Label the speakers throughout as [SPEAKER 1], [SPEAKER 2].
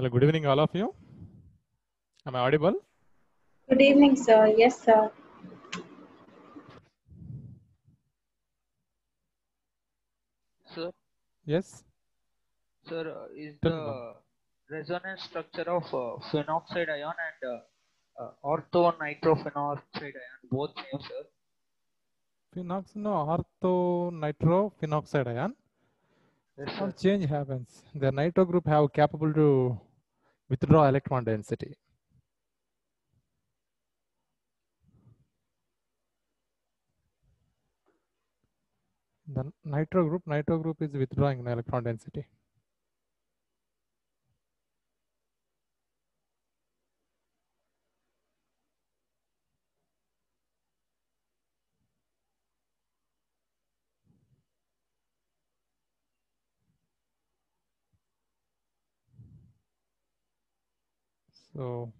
[SPEAKER 1] Hello, good evening, all of you. Am I audible?
[SPEAKER 2] Good evening, sir. Yes, sir.
[SPEAKER 3] Sir,
[SPEAKER 1] Yes.
[SPEAKER 3] is
[SPEAKER 1] Tell me, Baba.
[SPEAKER 3] the resonance structure of phenoxide ion and orthonitrophenolxide ion both same, sir?
[SPEAKER 1] Ortho nitro phenoxide ion.
[SPEAKER 3] Yes,
[SPEAKER 1] Some
[SPEAKER 3] sir.
[SPEAKER 1] change happens. The nitro group have capable to withdraw electron density. The nitro group is withdrawing electron density. So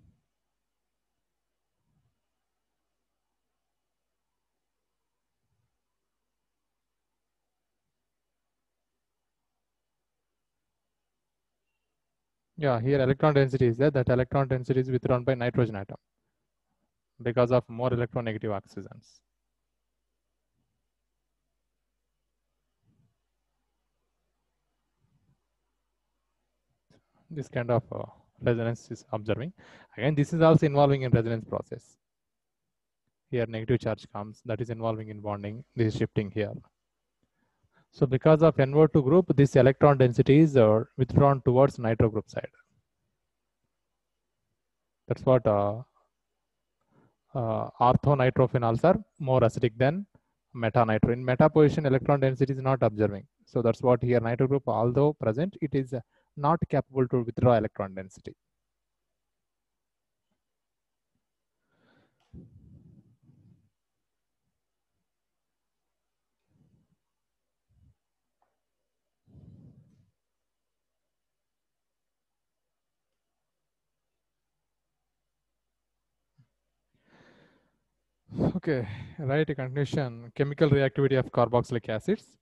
[SPEAKER 1] yeah, here electron density is there. That electron density is withdrawn by nitrogen atom because of more electronegative oxygens. This kind of resonance is observing. Again, this is also involving in resonance process. Here negative charge comes, that is involving in bonding. This is shifting here. So because of NO2 group, this electron density is withdrawn towards nitro group side. That's what orthonitrophenols are more acidic than metanitro. In meta position, electron density is not observing. So that's what here nitro group, although present, it is not capable to withdraw electron density. Okay, right, conclusion, chemical reactivity of carboxylic acids.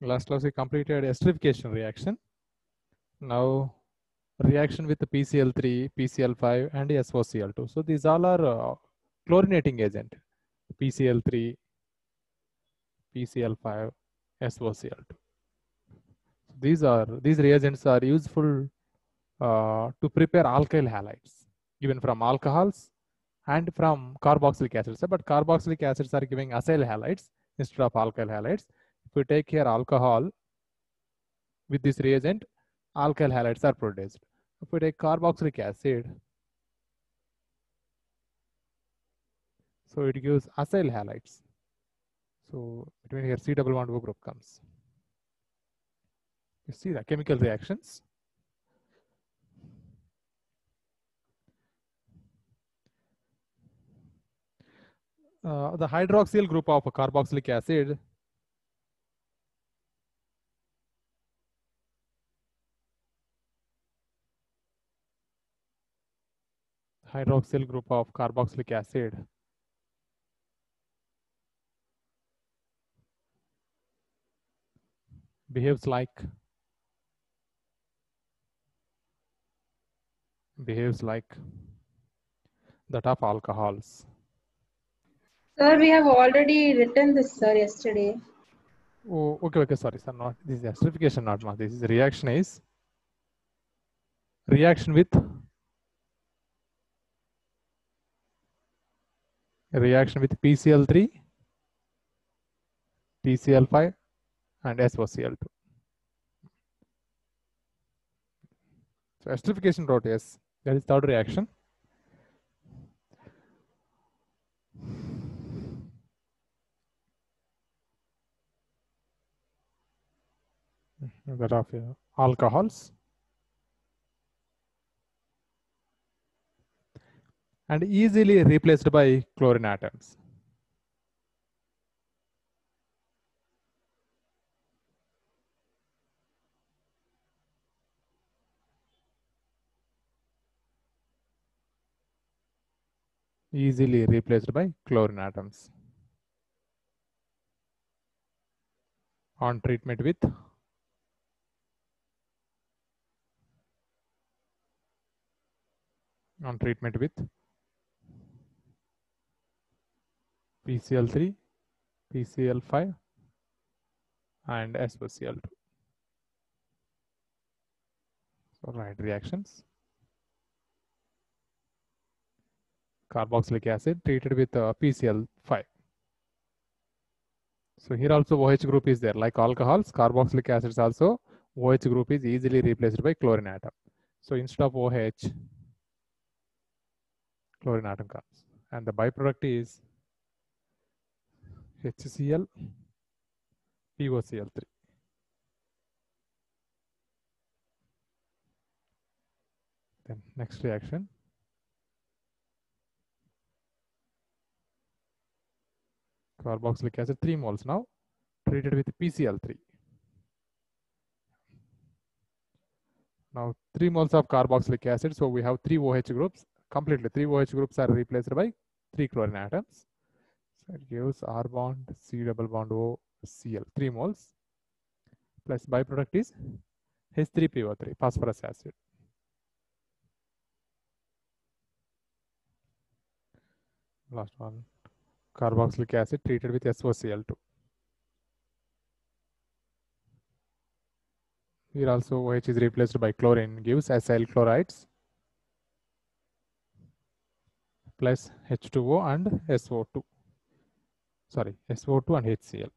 [SPEAKER 1] Last class we completed esterification reaction. Now reaction with the PCl3, PCl5 and SOCl2. So these all are chlorinating agent. PCl3, PCl5, SOCl2. These reagents are useful to prepare alkyl halides, given from alcohols and from carboxylic acids. But carboxylic acids are giving acyl halides instead of alkyl halides. If we take here alcohol with this reagent, alkyl halides are produced. If we take carboxylic acid, so it gives acyl halides. So between here C double bond O group comes. You see the chemical reactions. The hydroxyl group of a carboxylic acid behaves like that of alcohols.
[SPEAKER 2] Sir, we have already written this, sir, yesterday.
[SPEAKER 1] Oh, okay, sorry, sir, not this is esterification, not mass. This is reaction with PCl3, PCl5 and SOCl2. So esterification route, yes, that is third reaction. That of alcohols and easily replaced by chlorine atoms. Easily replaced by chlorine atoms on treatment with on treatment with PCl3, PCl5 and SOCl2. So write reactions. Carboxylic acid treated with PCl5. So here also OH group is there. Like alcohols, carboxylic acids also OH group is easily replaced by chlorine atom. So instead of OH, chlorine atom comes. And the byproduct is HCl, POCl3. Then next reaction. Carboxylic acid 3 moles now treated with PCl3. Now 3 moles of carboxylic acid, so we have 3 OH groups. Completely 3 OH groups are replaced by 3 chlorine atoms. So it gives R bond, C double bond O, Cl, 3 moles. Plus byproduct is H3PO3, phosphorus acid. Last one, carboxylic acid treated with SOCl2. Here also OH is replaced by chlorine, gives acyl chlorides plus H2O and SO2. Sorry, SO2 and HCl.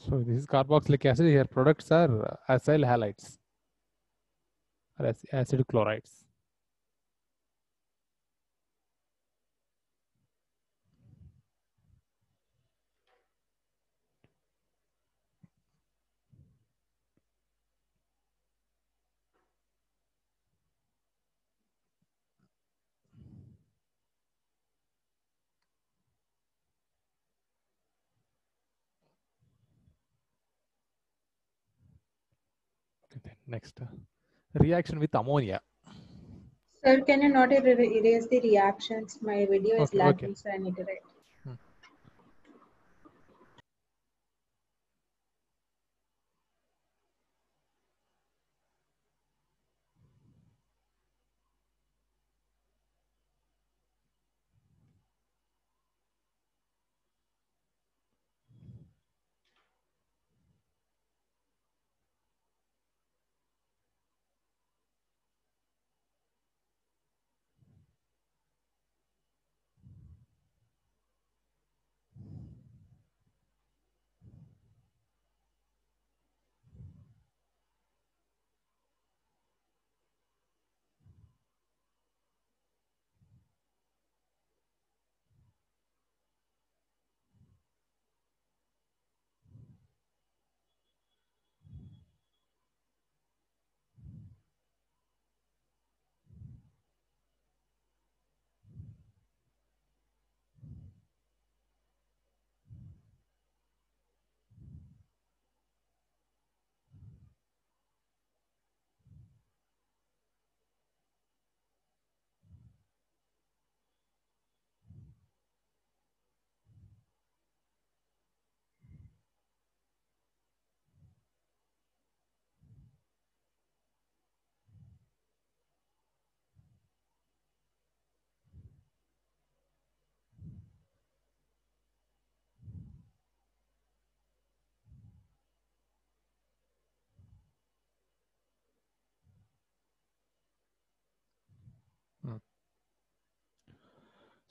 [SPEAKER 1] So this is carboxylic acid. Here products are acyl halides or acid chlorides. Okay, then next reaction with ammonia.
[SPEAKER 2] Sir, can you not erase the reactions? My video is
[SPEAKER 1] Okay,
[SPEAKER 2] lagging, so I need to write.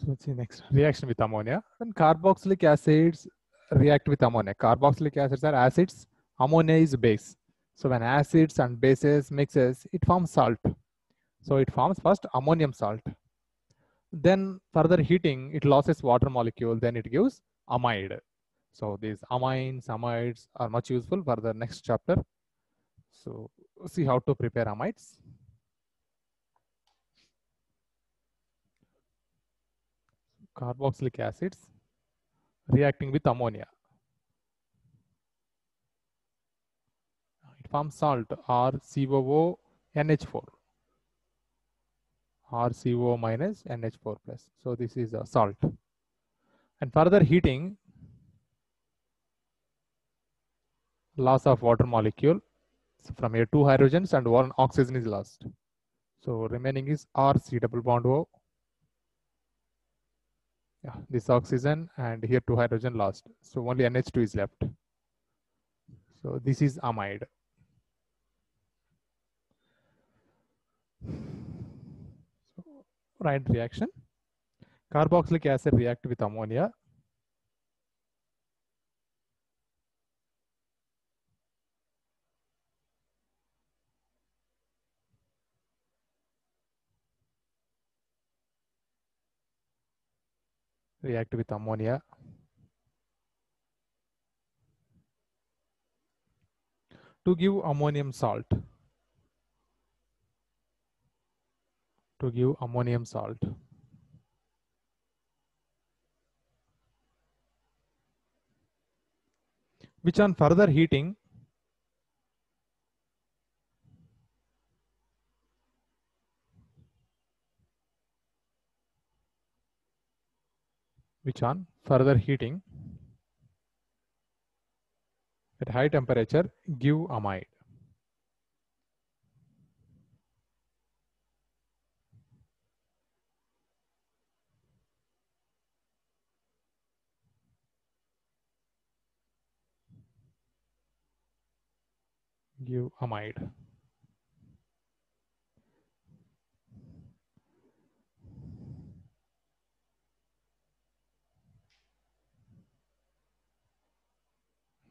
[SPEAKER 1] So let's see next reaction with ammonia. Then carboxylic acids react with ammonia. Carboxylic acids are acids, ammonia is base. So when acids and bases mixes, it forms salt. So it forms first ammonium salt. Then further heating, it loses water molecule, then it gives amide. So these amines, amides are much useful for the next chapter. So see how to prepare amides. Carboxylic acids reacting with ammonia. It forms salt RCOO NH4. RCO minus NH4 plus. So this is a salt. And further heating, loss of water molecule. So from here, 2 hydrogens and 1 oxygen is lost. So remaining is RC double bond O. Yeah, this oxygen and here 2 hydrogen lost. So only NH2 is left. So this is amide. So right reaction. Carboxylic acid react with ammonia. React with ammonia. To give ammonium salt. To give ammonium salt. Which on further heating at high temperature give amide. Give amide.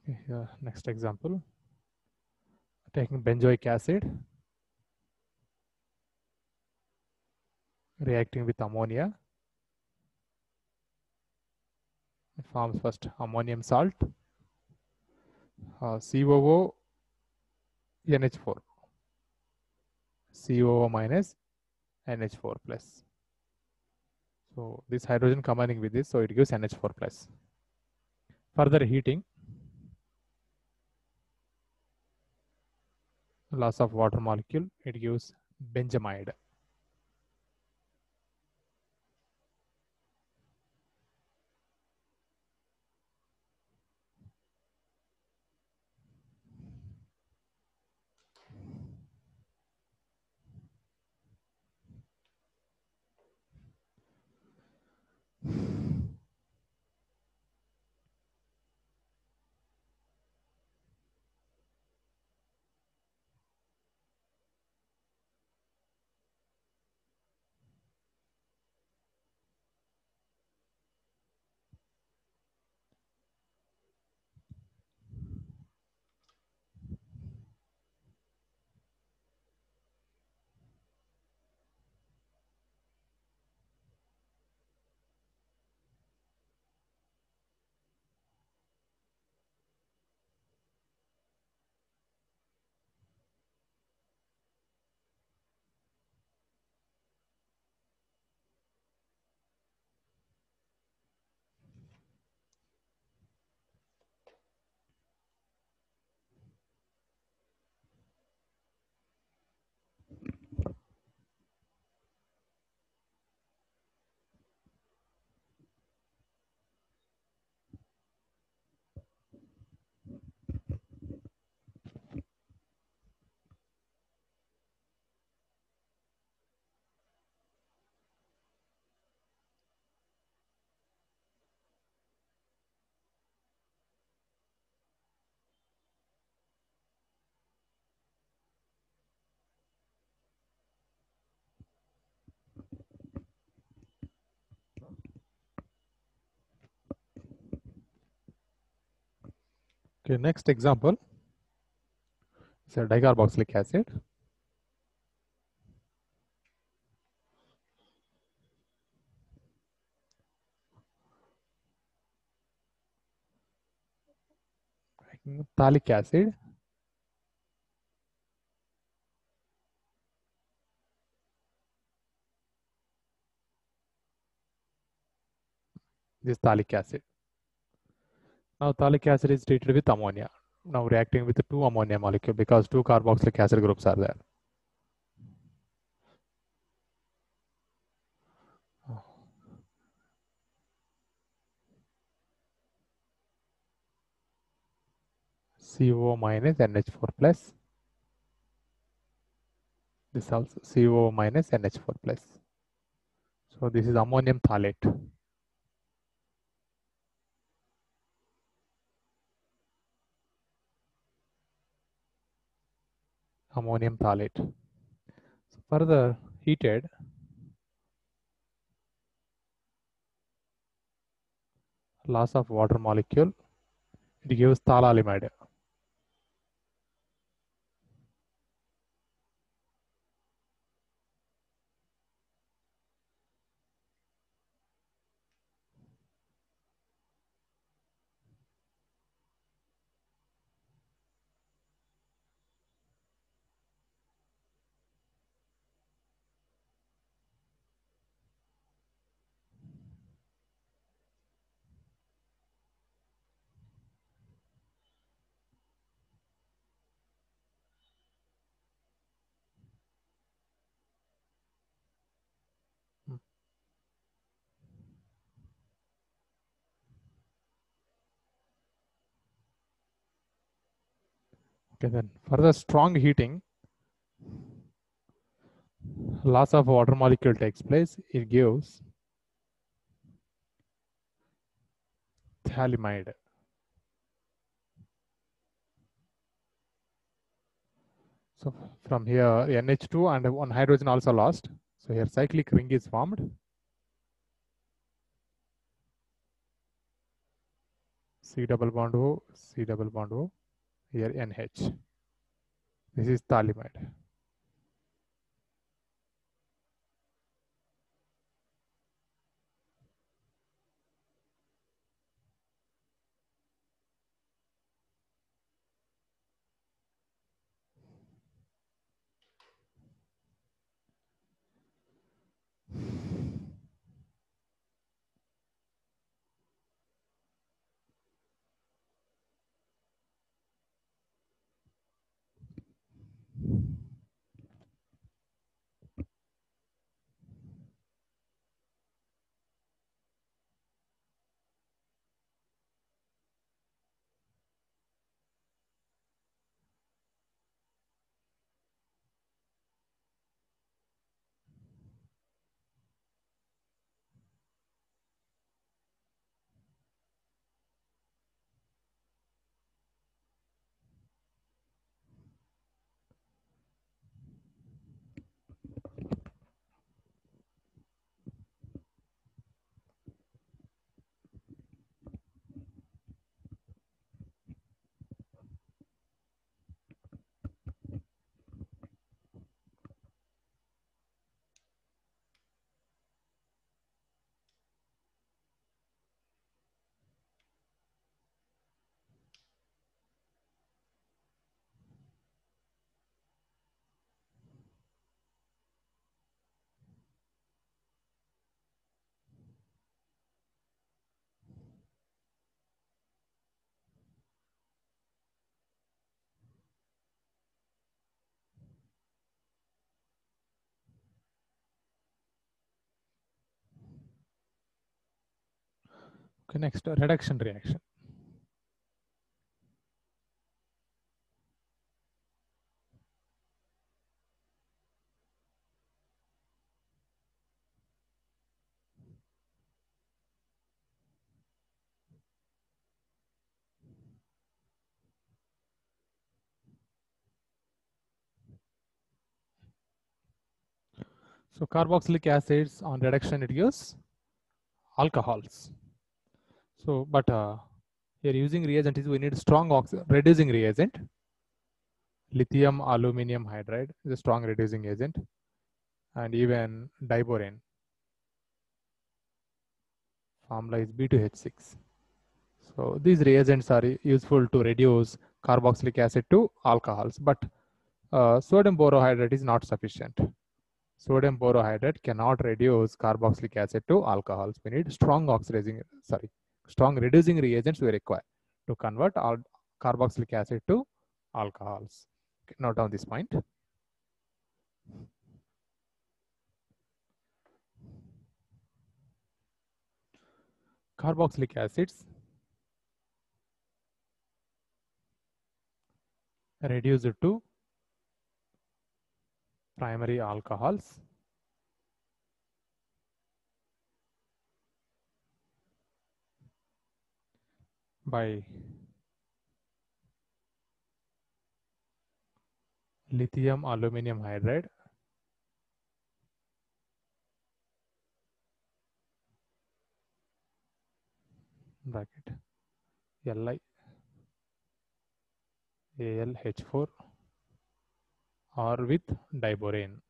[SPEAKER 1] Okay, next example. Taking benzoic acid reacting with ammonia. It forms first ammonium salt, COO NH4, COO minus NH4 plus. So this hydrogen combining with this, so it gives NH4 plus. Further heating, loss of water molecule, it gives benzamide. Okay, next example is a dicarboxylic acid. Phthalic acid. This phthalic acid. Now phthalic acid is treated with ammonia. Now reacting with two ammonia molecule because two carboxylic acid groups are there. CO minus NH4 plus. This also CO minus NH4 plus. So this is ammonium phthalate. Ammonium phthalate. So further heated, loss of water molecule, it gives thalalimide. Okay, then further strong heating, loss of water molecule takes place. It gives phthalimide. So from here NH2 and one hydrogen also lost. So here cyclic ring is formed. C double bond O, C double bond O, here NH. This is phthalimide. Okay, next reduction reaction. So carboxylic acids on reduction it gives alcohols. So but Here using reagent is we need strong reducing reagent. Lithium aluminum hydride is a strong reducing agent, and even diborane. Formula is B2H6. So these reagents are useful to reduce carboxylic acid to alcohols, but sodium borohydride is not sufficient. Sodium borohydride cannot reduce carboxylic acid to alcohols. We need strong reducing reagents we require to convert all carboxylic acid to alcohols. Okay, note down this point. Carboxylic acids reduced to primary alcohols by lithium aluminum hydride bracket LiAlH4 or with diborane.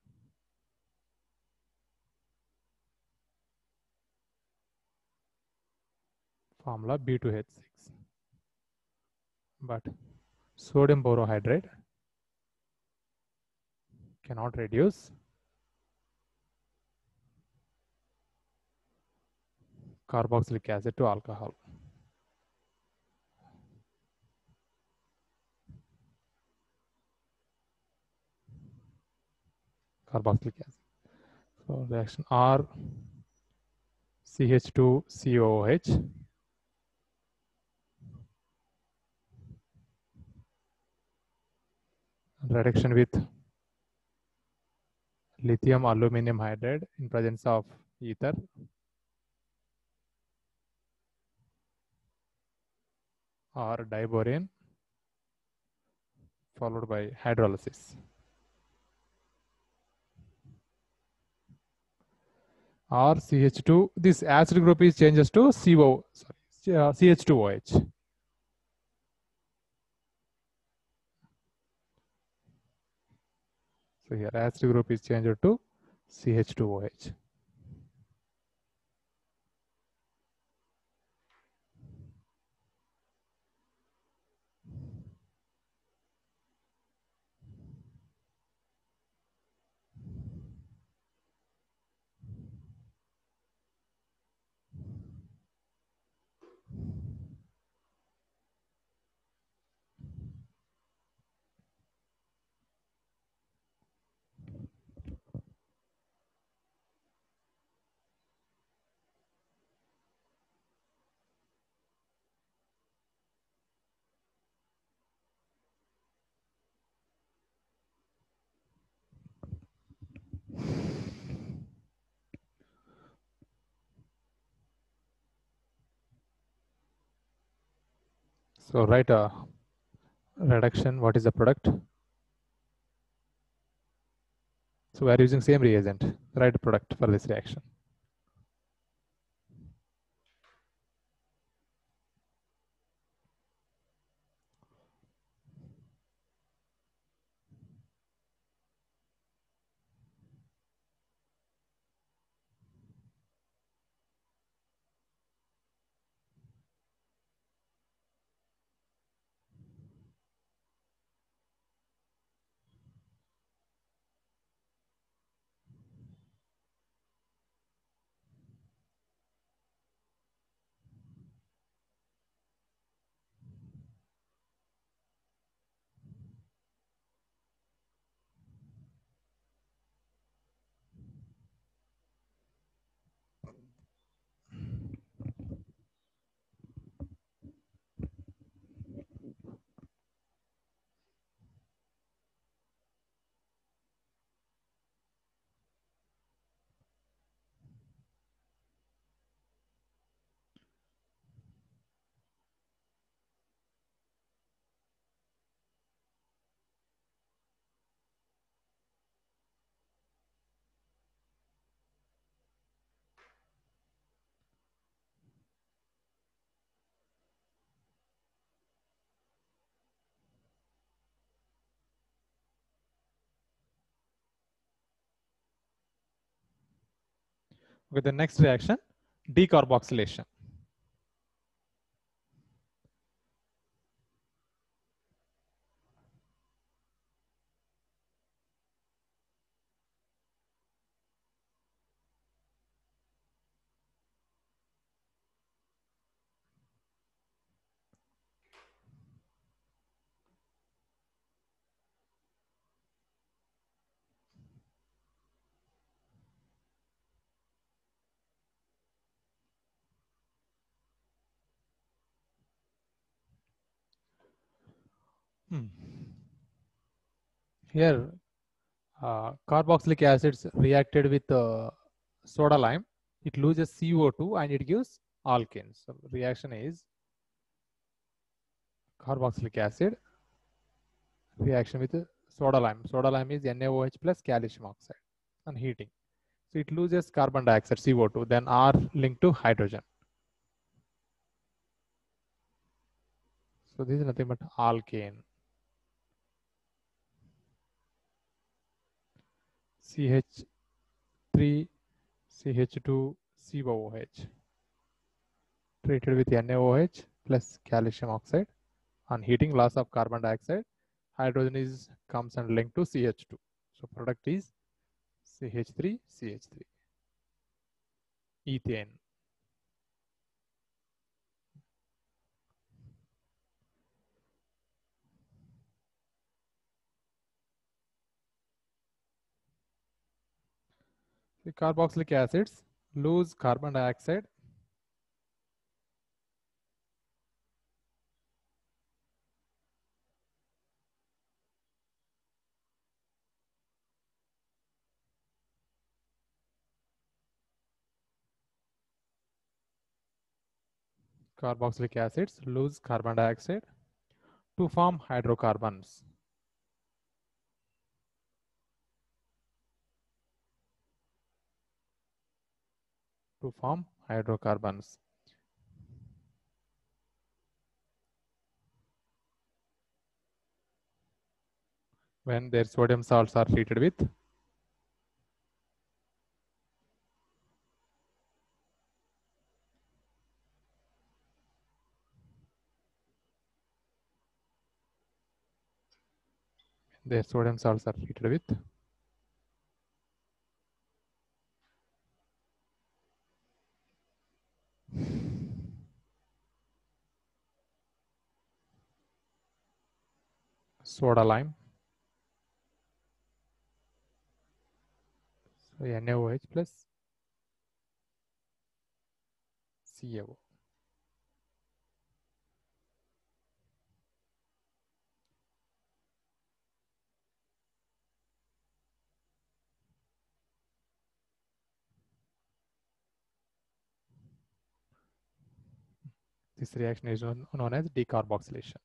[SPEAKER 1] Formula B2H6. But sodium borohydride cannot reduce carboxylic acid to alcohol. Carboxylic acid. So reaction R CH2COOH reduction with lithium aluminum hydride in presence of ether or diborane followed by hydrolysis. Or CH2, this acid group is changes to CH2OH. So here acid group is changed to CH2OH. So write a reduction. What is the product? So we are using same reagent. Write a product for this reaction. Okay, the next reaction, decarboxylation. Here, carboxylic acids reacted with soda lime. It loses CO2 and it gives alkanes. So reaction is carboxylic acid reaction with soda lime. Soda lime is NaOH plus calcium oxide on heating. So it loses carbon dioxide, CO2, then R linked to hydrogen. So this is nothing but alkane. CH3, CH2, COOH. Treated with NaOH plus calcium oxide. On heating, loss of carbon dioxide. Hydrogen comes and linked to CH2. So product is CH3, CH3. Ethane. The carboxylic acids lose carbon dioxide. Carboxylic acids lose carbon dioxide to form hydrocarbons. To form hydrocarbons. When their sodium salts are treated with soda lime. So NaOH plus CaO. This reaction is known as decarboxylation.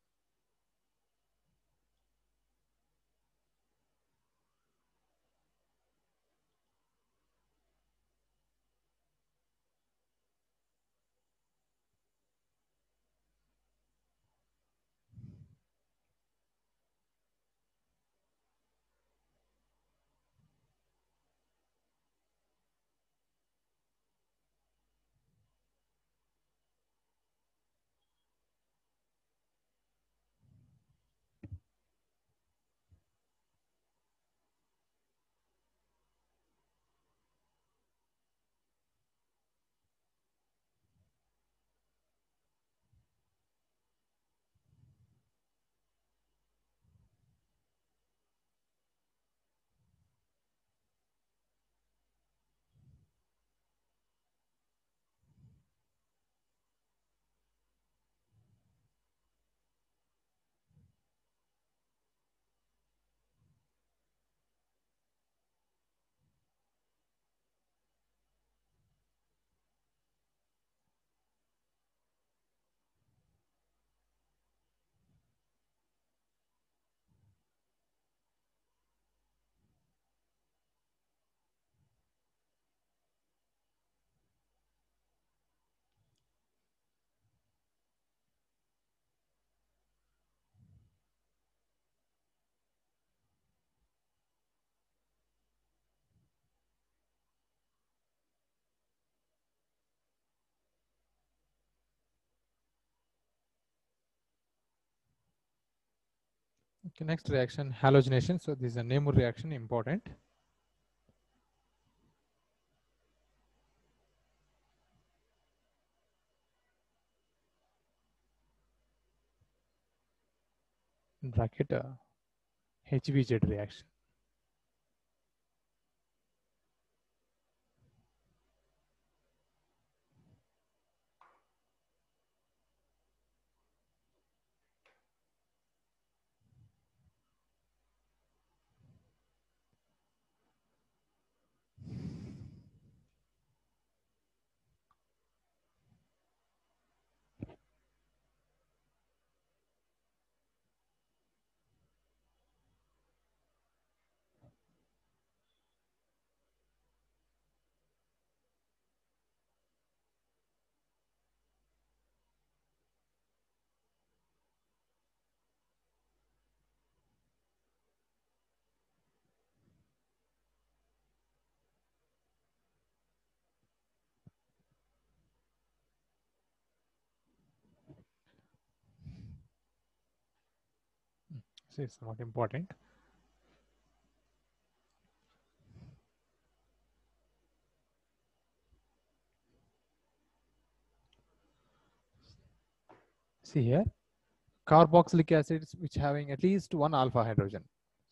[SPEAKER 1] Okay, next reaction, halogenation. So this is a Nemours reaction, important. In bracket HVZ reaction. So it's not important. See here, carboxylic acids which having at least one alpha hydrogen.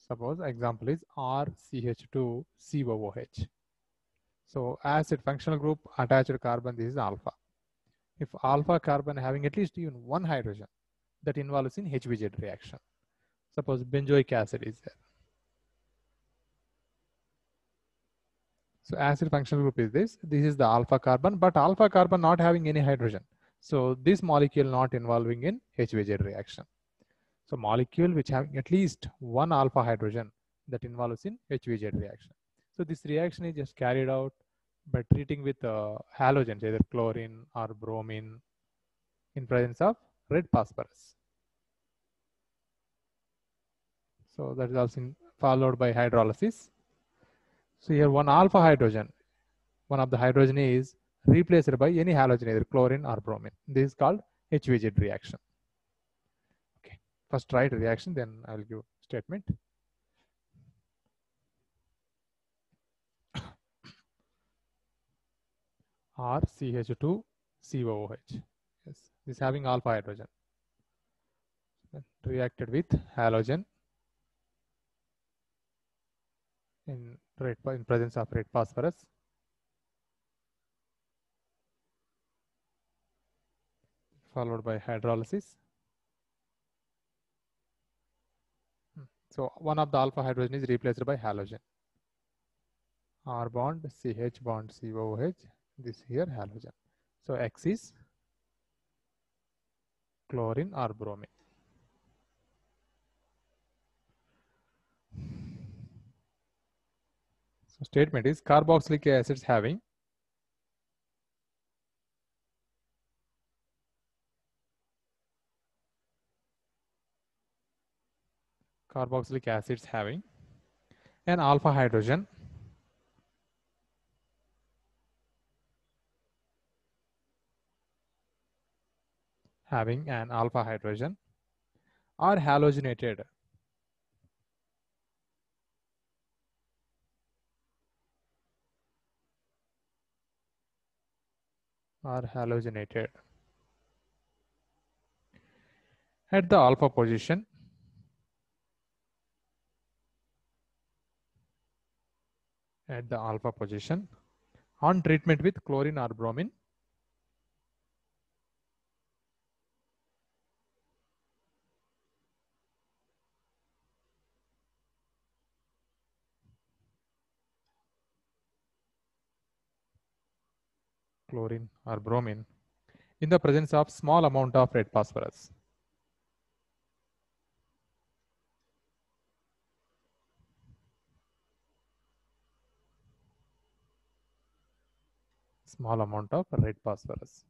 [SPEAKER 1] Suppose example is RCH2COOH. So acid functional group attached carbon, this is alpha. If alpha carbon having at least even one hydrogen, that involves in HVZ reaction. Suppose benzoic acid is there. So acid functional group is this. This is the alpha carbon, but alpha carbon not having any hydrogen. So this molecule not involving in HVZ reaction. So molecule which having at least one alpha hydrogen, that involves in HVZ reaction. So this reaction is just carried out by treating with halogens, either chlorine or bromine, in presence of red phosphorus. So that is also followed by hydrolysis. So here one alpha hydrogen, one of the hydrogen is replaced by any halogen, either chlorine or bromine. This is called HVZ reaction. Okay, first write reaction, then I will give statement. RCH2COOH. Yes, this is having alpha hydrogen. Reacted with halogen in presence of red phosphorus. Followed by hydrolysis. So one of the alpha hydrogen is replaced by halogen. R bond, CH bond, COOH. This here halogen. So X is chlorine or bromine. So statement is carboxylic acids having an alpha hydrogen are halogenated at the alpha position on treatment with chlorine or bromine. Chlorine or bromine in the presence of small amount of red phosphorus. Small amount of red phosphorus.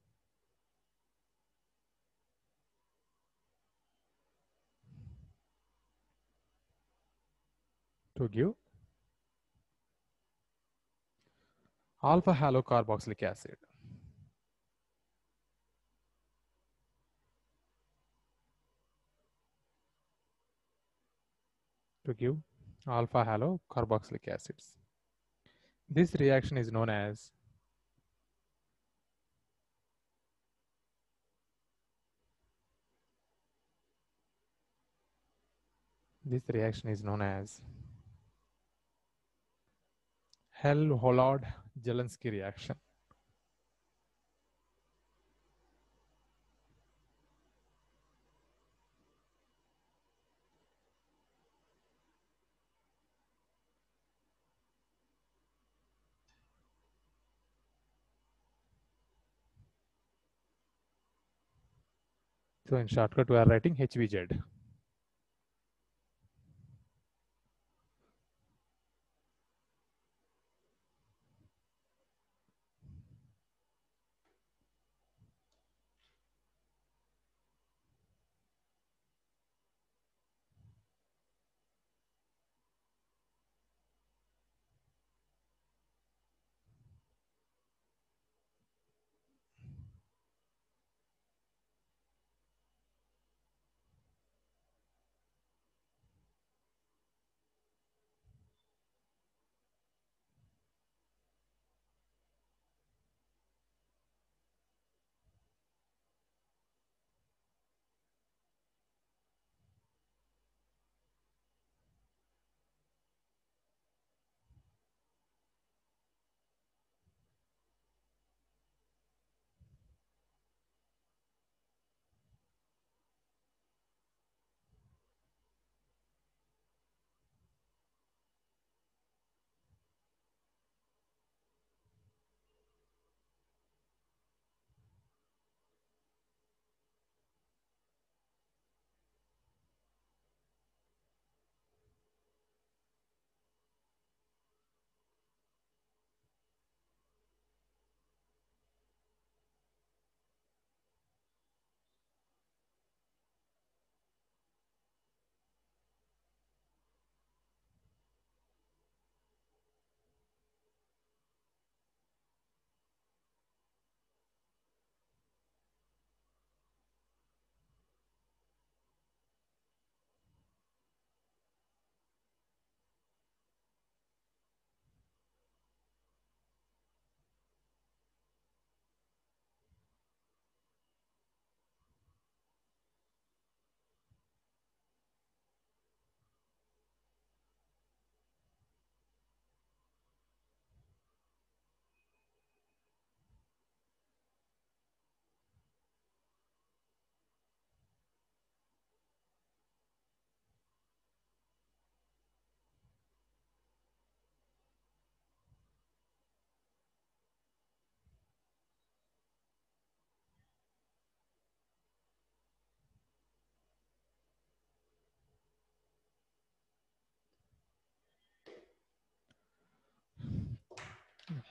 [SPEAKER 1] To give alpha halocarboxylic acid. to give alpha halo carboxylic acids. This reaction is known as Hell-Hollod-Jelenski reaction. So in shortcut, we are writing HVZ.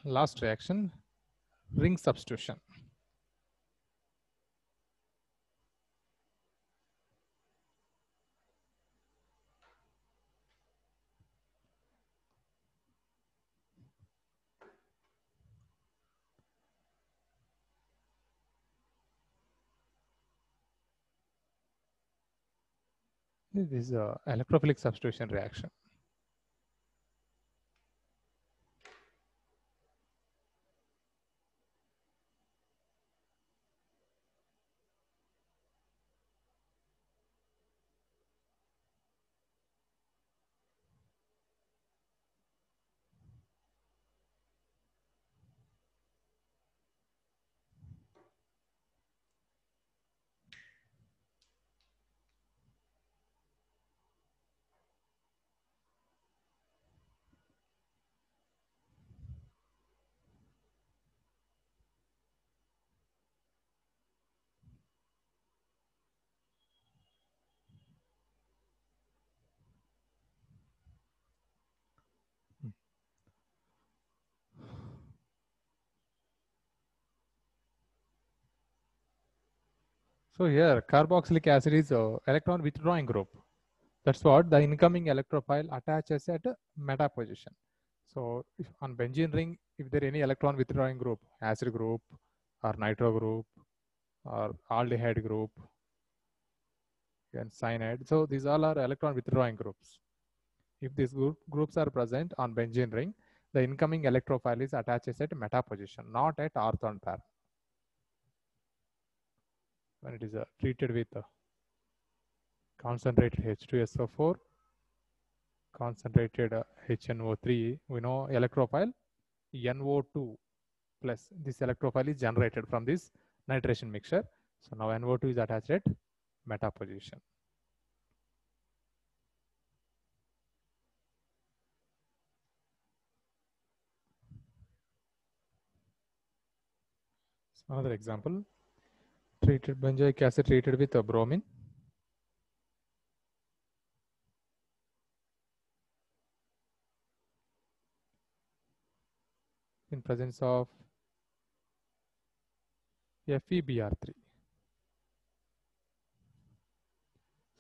[SPEAKER 1] Last reaction, ring substitution. This is a electrophilic substitution reaction. So here, carboxylic acid is a electron withdrawing group. That's what the incoming electrophile attaches at meta position. So if on benzene ring, if there any electron withdrawing group, acid group or nitro group or aldehyde group and cyanide. So these all are electron withdrawing groups. If these groups are present on benzene ring, the incoming electrophile is attached at meta position, not at ortho and para. When it is treated with concentrated H2SO4, concentrated HNO3, we know electrophile NO2 plus. This electrophile is generated from this nitration mixture. So now NO2 is attached at meta position. So another example, treated benzoic acid treated with bromine. In presence of FeBr3.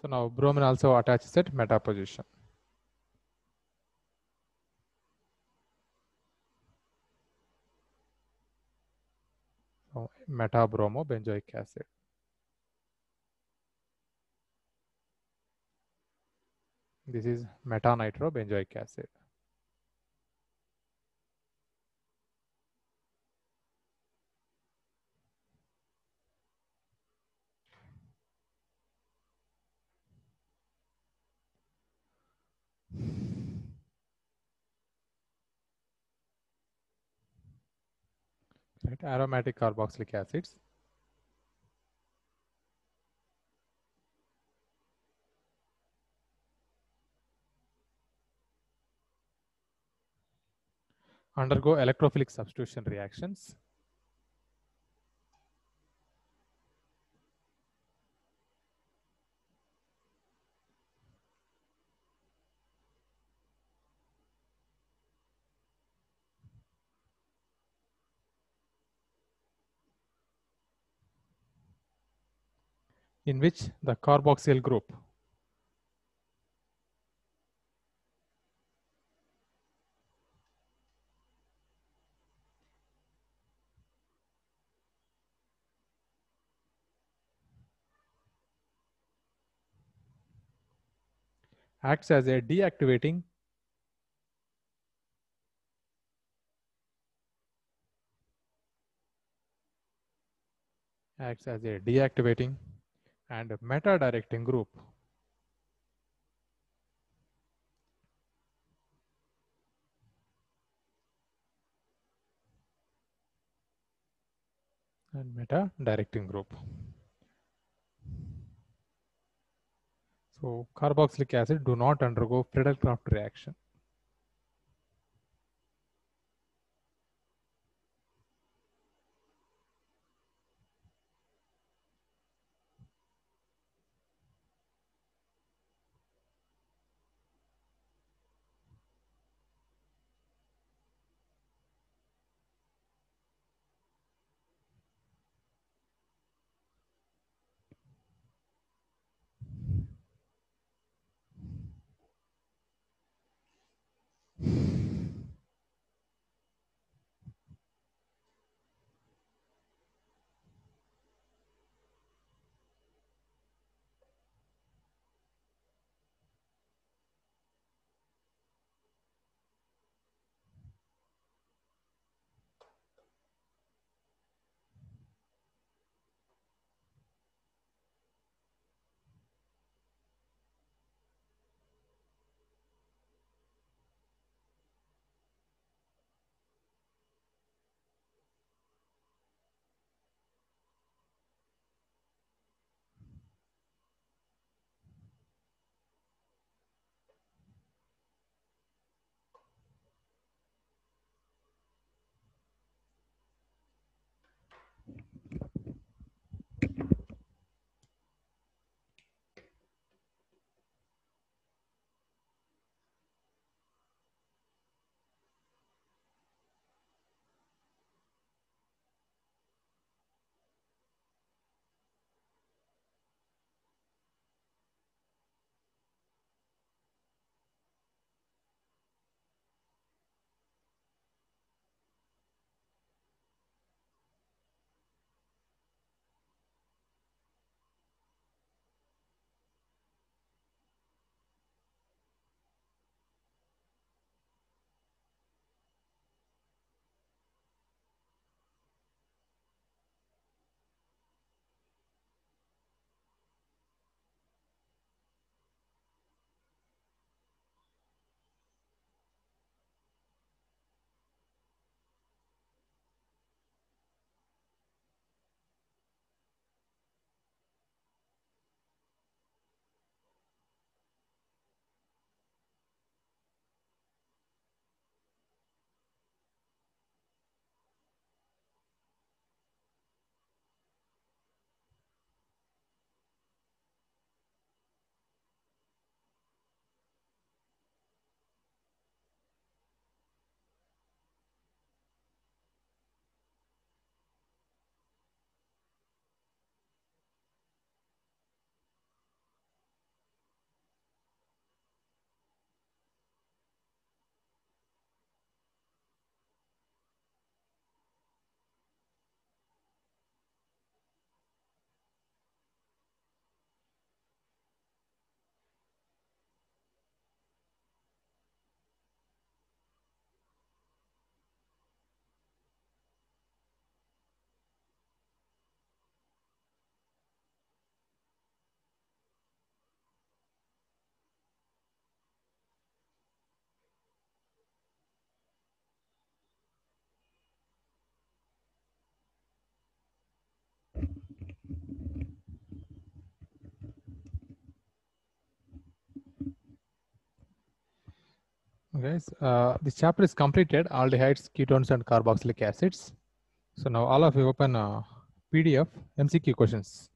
[SPEAKER 1] So now bromine also attaches at meta position. So meta-bromo benzoic acid. This is meta-nitro benzoic acid. Right, aromatic carboxylic acids. Undergo electrophilic substitution reactions. In which the carboxyl group acts as a deactivating and meta-directing group So carboxylic acid do not undergo Friedel-Crafts reaction. guys, this chapter is completed, aldehydes, ketones, and carboxylic acids. So now all of you open PDF MCQ questions.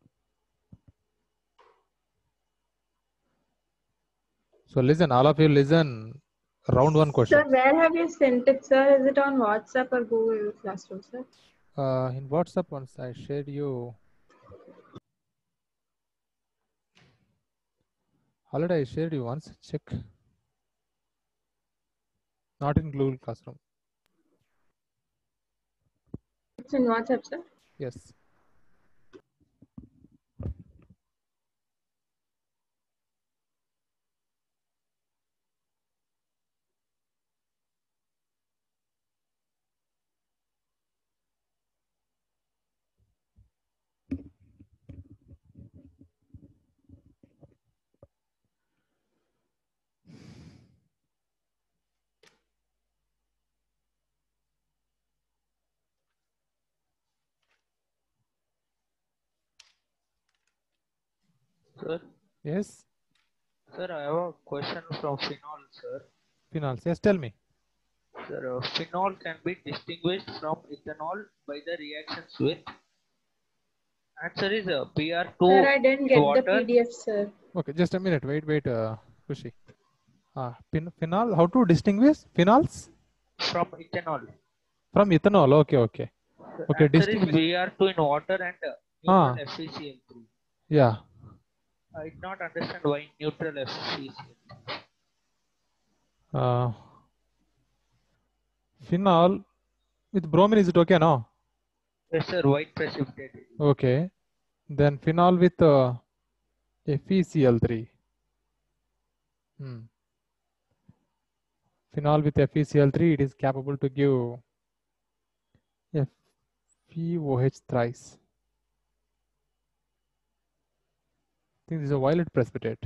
[SPEAKER 1] So listen, all of you listen, round one question.
[SPEAKER 2] Sir, where have you sent it, sir? Is it on WhatsApp or Google Classroom, sir?
[SPEAKER 1] In WhatsApp, once I shared you. Already I shared you once, check. Not in Google Classroom.
[SPEAKER 2] It's in WhatsApp, sir.
[SPEAKER 1] Yes.
[SPEAKER 3] Sir,
[SPEAKER 1] Yes.
[SPEAKER 3] sir, I have a question from phenol, sir.
[SPEAKER 1] Phenols. Yes, tell me.
[SPEAKER 3] Sir, phenol can be distinguished from ethanol by the reactions with. Answer is Br2
[SPEAKER 2] Sir, I didn't get the
[SPEAKER 3] water.
[SPEAKER 2] PDF, sir.
[SPEAKER 1] Okay, just a minute. Wait, Kushi. Phenol. How to distinguish phenols
[SPEAKER 3] From ethanol.
[SPEAKER 1] from ethanol? Okay, okay.
[SPEAKER 3] Sir,
[SPEAKER 1] Okay,
[SPEAKER 3] answer is
[SPEAKER 1] distinguish.
[SPEAKER 3] Br2 in water and
[SPEAKER 1] Ah.
[SPEAKER 3] neutral FeCl3.
[SPEAKER 1] Yeah.
[SPEAKER 3] I did not understand why neutral FeCl3.
[SPEAKER 1] Phenol with bromine, is it okay? No.
[SPEAKER 3] Yes, sir, white precipitate.
[SPEAKER 1] Okay. Then phenol with FeCl3. Phenol with FeCl3, it is capable to give FeOH thrice. I think this is a violet precipitate.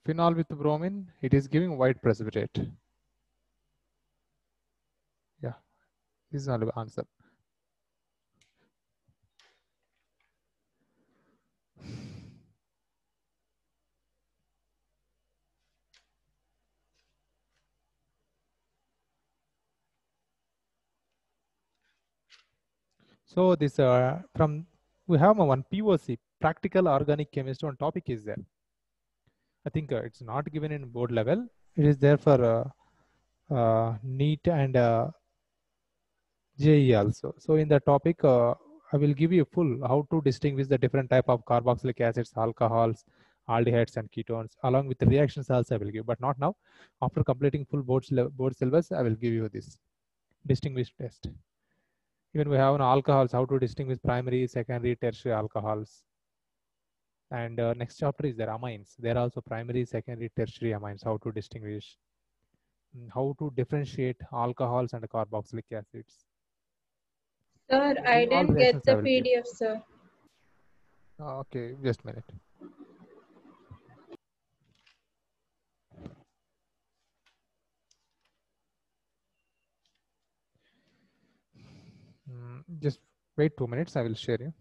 [SPEAKER 1] Phenol with bromine, it is giving white precipitate. Yeah, this is not the answer. So this we have one POC, practical organic chemistry, one topic is there. I think it's not given in board level. It is there for NEET and JEE also. So in the topic, I will give you full how to distinguish the different type of carboxylic acids, alcohols, aldehydes, and ketones, along with the reactions also I will give, but not now. After completing full board syllabus, I will give you this distinguish test. Even we have an alcohols, how to distinguish primary, secondary, tertiary alcohols. And next chapter is there amines. There are also primary, secondary, tertiary amines, how to distinguish, how to differentiate alcohols and carboxylic acids.
[SPEAKER 2] Sir, I
[SPEAKER 1] All
[SPEAKER 2] didn't
[SPEAKER 1] reactions
[SPEAKER 2] get
[SPEAKER 1] I
[SPEAKER 2] the
[SPEAKER 1] will give.
[SPEAKER 2] PDF, sir.
[SPEAKER 1] Okay, just a minute. Just wait 2 minutes, I will share you.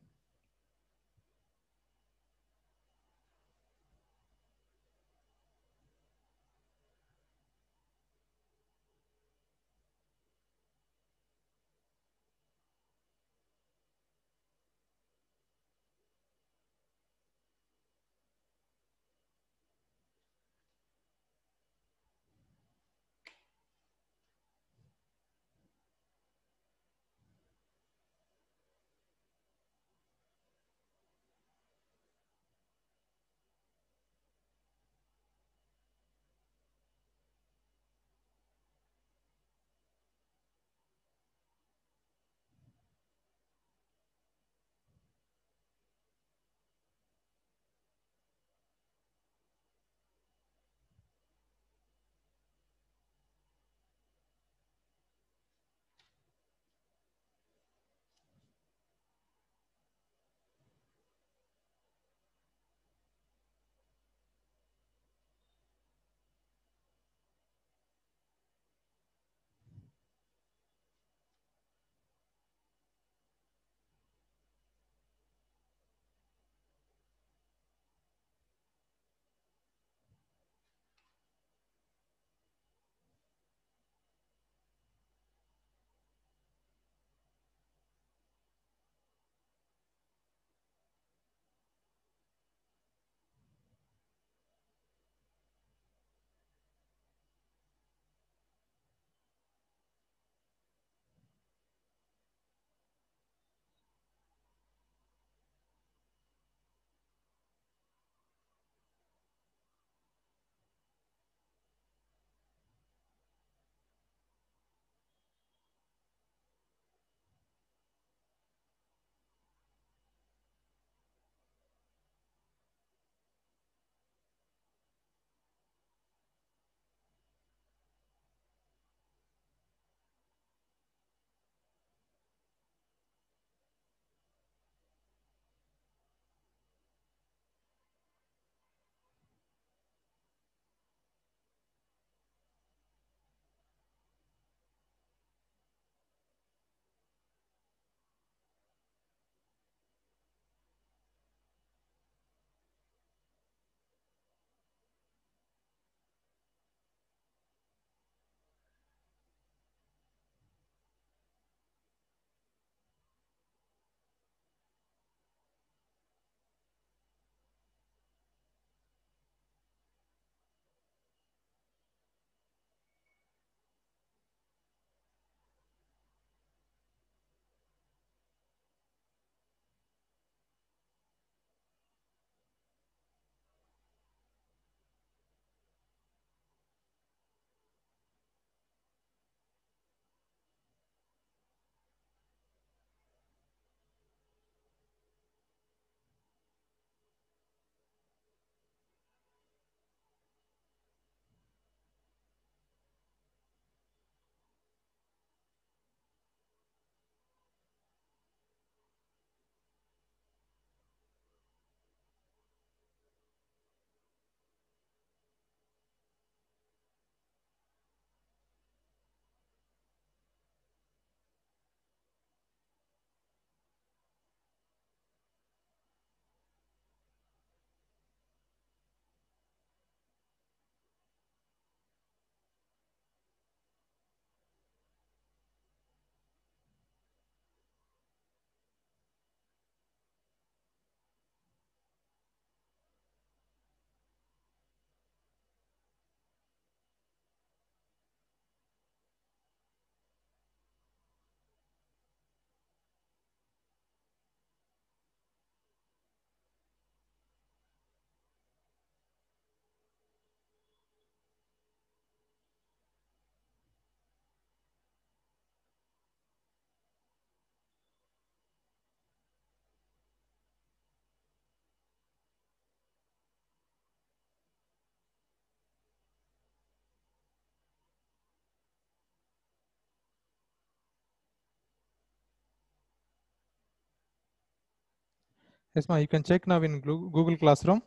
[SPEAKER 1] Yes, ma, you can check now in Google Classroom.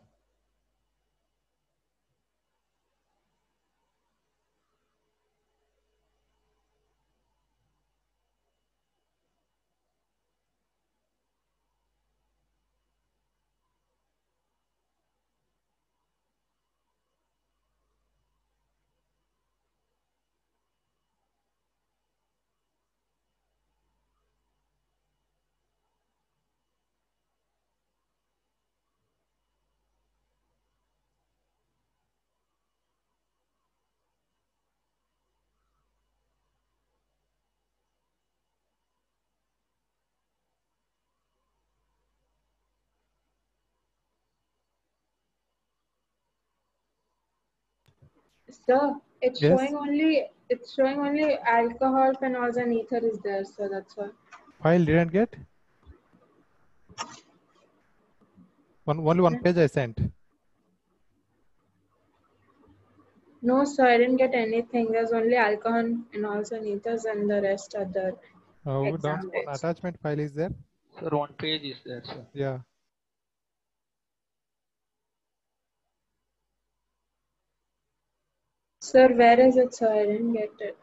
[SPEAKER 2] Sir, it's
[SPEAKER 1] Yes.
[SPEAKER 2] showing only alcohol, phenols, and ether is there, so that's why.
[SPEAKER 1] File didn't get? Only one page I sent.
[SPEAKER 2] No, sir, I didn't get anything. There's only alcohol, phenols, and ethers, and the rest are the
[SPEAKER 1] Down
[SPEAKER 2] exam
[SPEAKER 1] one
[SPEAKER 2] dates.
[SPEAKER 1] attachment file is there.
[SPEAKER 3] Sir, one page is there, sir.
[SPEAKER 1] Yeah.
[SPEAKER 2] Sir, where is it, sir? I didn't get it.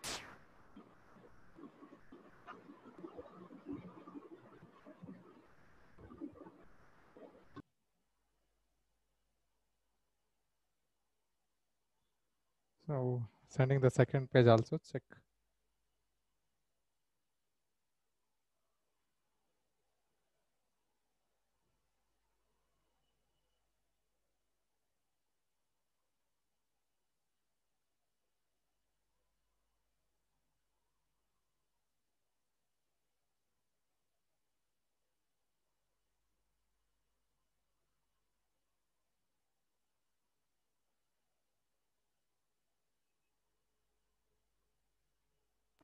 [SPEAKER 1] So sending the second page also, check.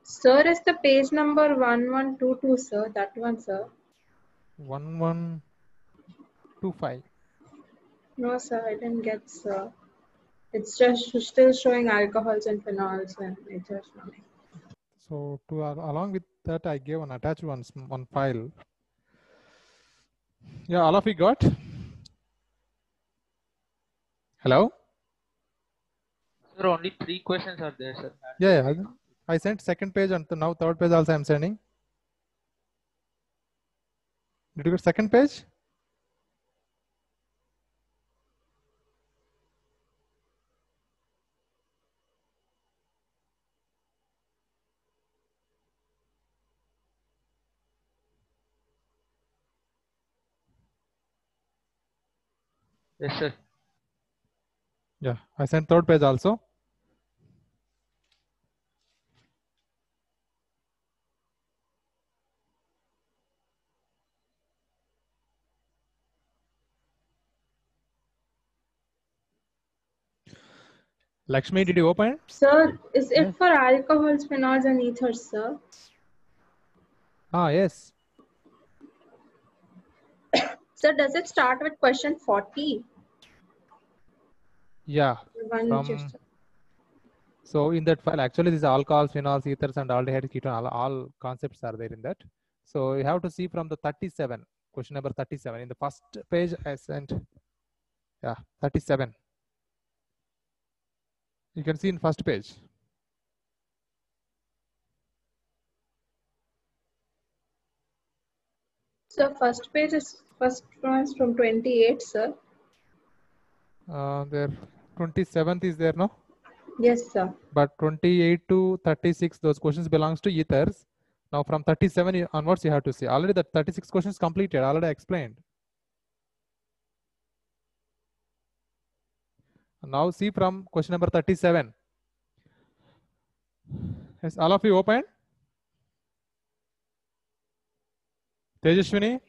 [SPEAKER 2] Sir, is the page number 1122, sir? That one, sir.
[SPEAKER 1] 1125.
[SPEAKER 2] No, sir, I didn't get, sir. It's just still showing alcohols and phenols and ethers.
[SPEAKER 1] So along with that, I gave an attached one file. Yeah, all of you got? Hello?
[SPEAKER 3] Sir, only 3 questions are there, sir.
[SPEAKER 1] Yeah. I sent second page and now third page also I'm sending. Did you get second page?
[SPEAKER 3] Yes, sir.
[SPEAKER 1] Yeah, I sent third page also. Lakshmi, did you open it?
[SPEAKER 2] Sir, is it
[SPEAKER 1] Yes.
[SPEAKER 2] for alcohols, phenols, and ethers, sir?
[SPEAKER 1] Ah, yes.
[SPEAKER 2] Sir, does it start with question 40?
[SPEAKER 1] Yeah.
[SPEAKER 2] The one
[SPEAKER 1] From
[SPEAKER 2] just...
[SPEAKER 1] so in that file, actually, these alcohols, phenols, ethers, and aldehyde, ketone, all concepts are there in that. So you have to see from the 37, question number 37. In the first page, I sent, yeah, 37. You can see in first page.
[SPEAKER 2] So first one is from 28, sir.
[SPEAKER 1] There 27th is there, no?
[SPEAKER 2] Yes, sir.
[SPEAKER 1] But 28 to 36, those questions belongs to ethers. Now from 37 onwards, you have to see. Already the 36 questions completed. Already I explained. Now see from question number 37. Yes, all of you open. Tejashwini.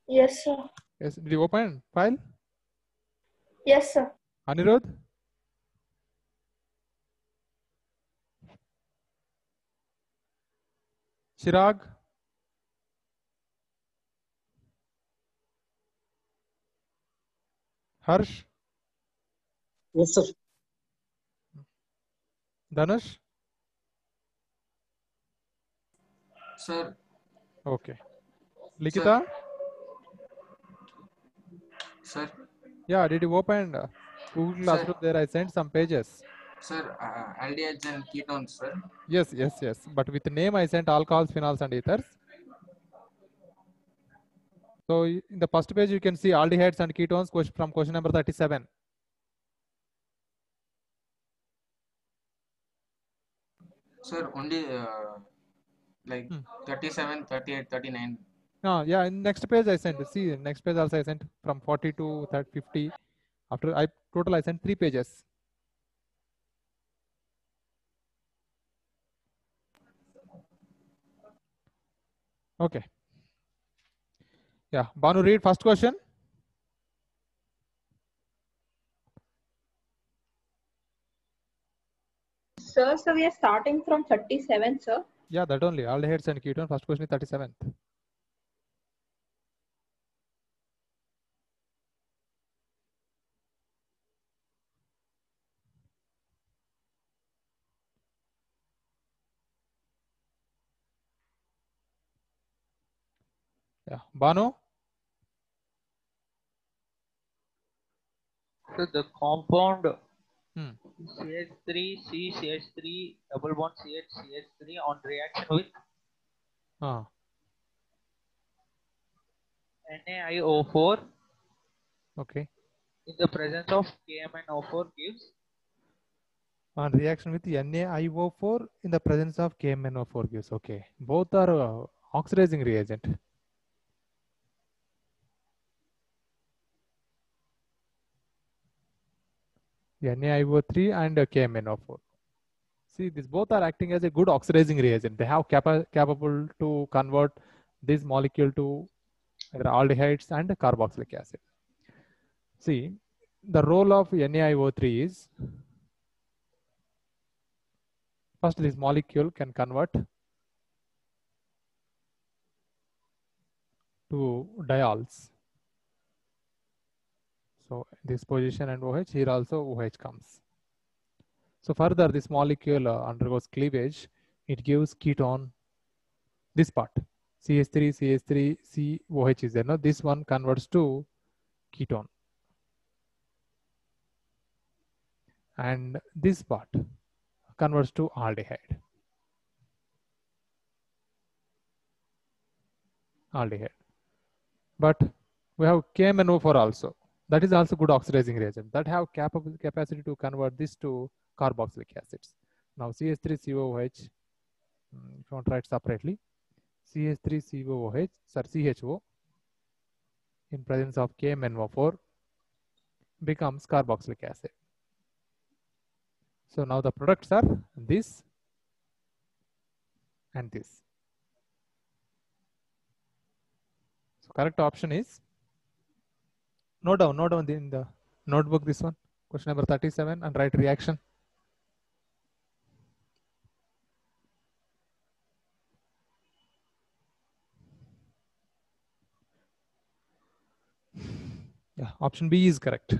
[SPEAKER 4] Yes, sir.
[SPEAKER 1] Yes, did you open file?
[SPEAKER 4] Yes, sir.
[SPEAKER 1] Anirudh. Chirag. Harsh.
[SPEAKER 5] Yes, sir.
[SPEAKER 1] Dhanush.
[SPEAKER 6] Sir,
[SPEAKER 1] Okay. Likita?
[SPEAKER 6] sir,
[SPEAKER 1] Yeah, did you open Google Classroom? There I sent some pages.
[SPEAKER 6] sir, aldehydes and ketones, sir.
[SPEAKER 1] Yes, yes, yes. But with the name I sent alcohols, phenols, and ethers. So in the first page you can see aldehydes and ketones from question number 37.
[SPEAKER 6] Sir, only like 37, 38, 39.
[SPEAKER 1] Yeah, in next page I sent. See, next page also I sent from 40 to 50. After I sent 3 pages. Okay. Yeah, Banu, read first question.
[SPEAKER 2] Sir, so we are starting from 37, sir.
[SPEAKER 1] Yeah, that only. Aldehydes and ketone. First question is 37th. Yeah, Banu.
[SPEAKER 3] So the compound
[SPEAKER 1] Hmm.
[SPEAKER 3] CH3, CH3, double bond CH, CH3 on reaction with NaIO4
[SPEAKER 1] Okay.
[SPEAKER 3] in the presence of KMnO4 gives
[SPEAKER 1] On reaction with NaIO4 in the presence of KMnO4 gives. Okay. Both are oxidizing reagent. NaIO3 and KMnO4. See, these both are acting as a good oxidizing reagent. They have capable to convert this molecule to either aldehydes and carboxylic acid. See, the role of NaIO3 is, first this molecule can convert to diols. So this position and OH, here also OH comes. So further this molecule undergoes cleavage. It gives ketone, this part, CH3, CH3, COH is there. No, this one converts to ketone. And this part converts to aldehyde. But we have KMnO4 also. That is also good oxidizing reagent that have capacity to convert this to carboxylic acids. Now CH3COOH, if you want to write separately, CH3COOH, CHO in presence of KMnO4 becomes carboxylic acid. So now the products are this and this. So correct option is, note down in the notebook this one, question number 37, and write reaction. Yeah, option B is correct.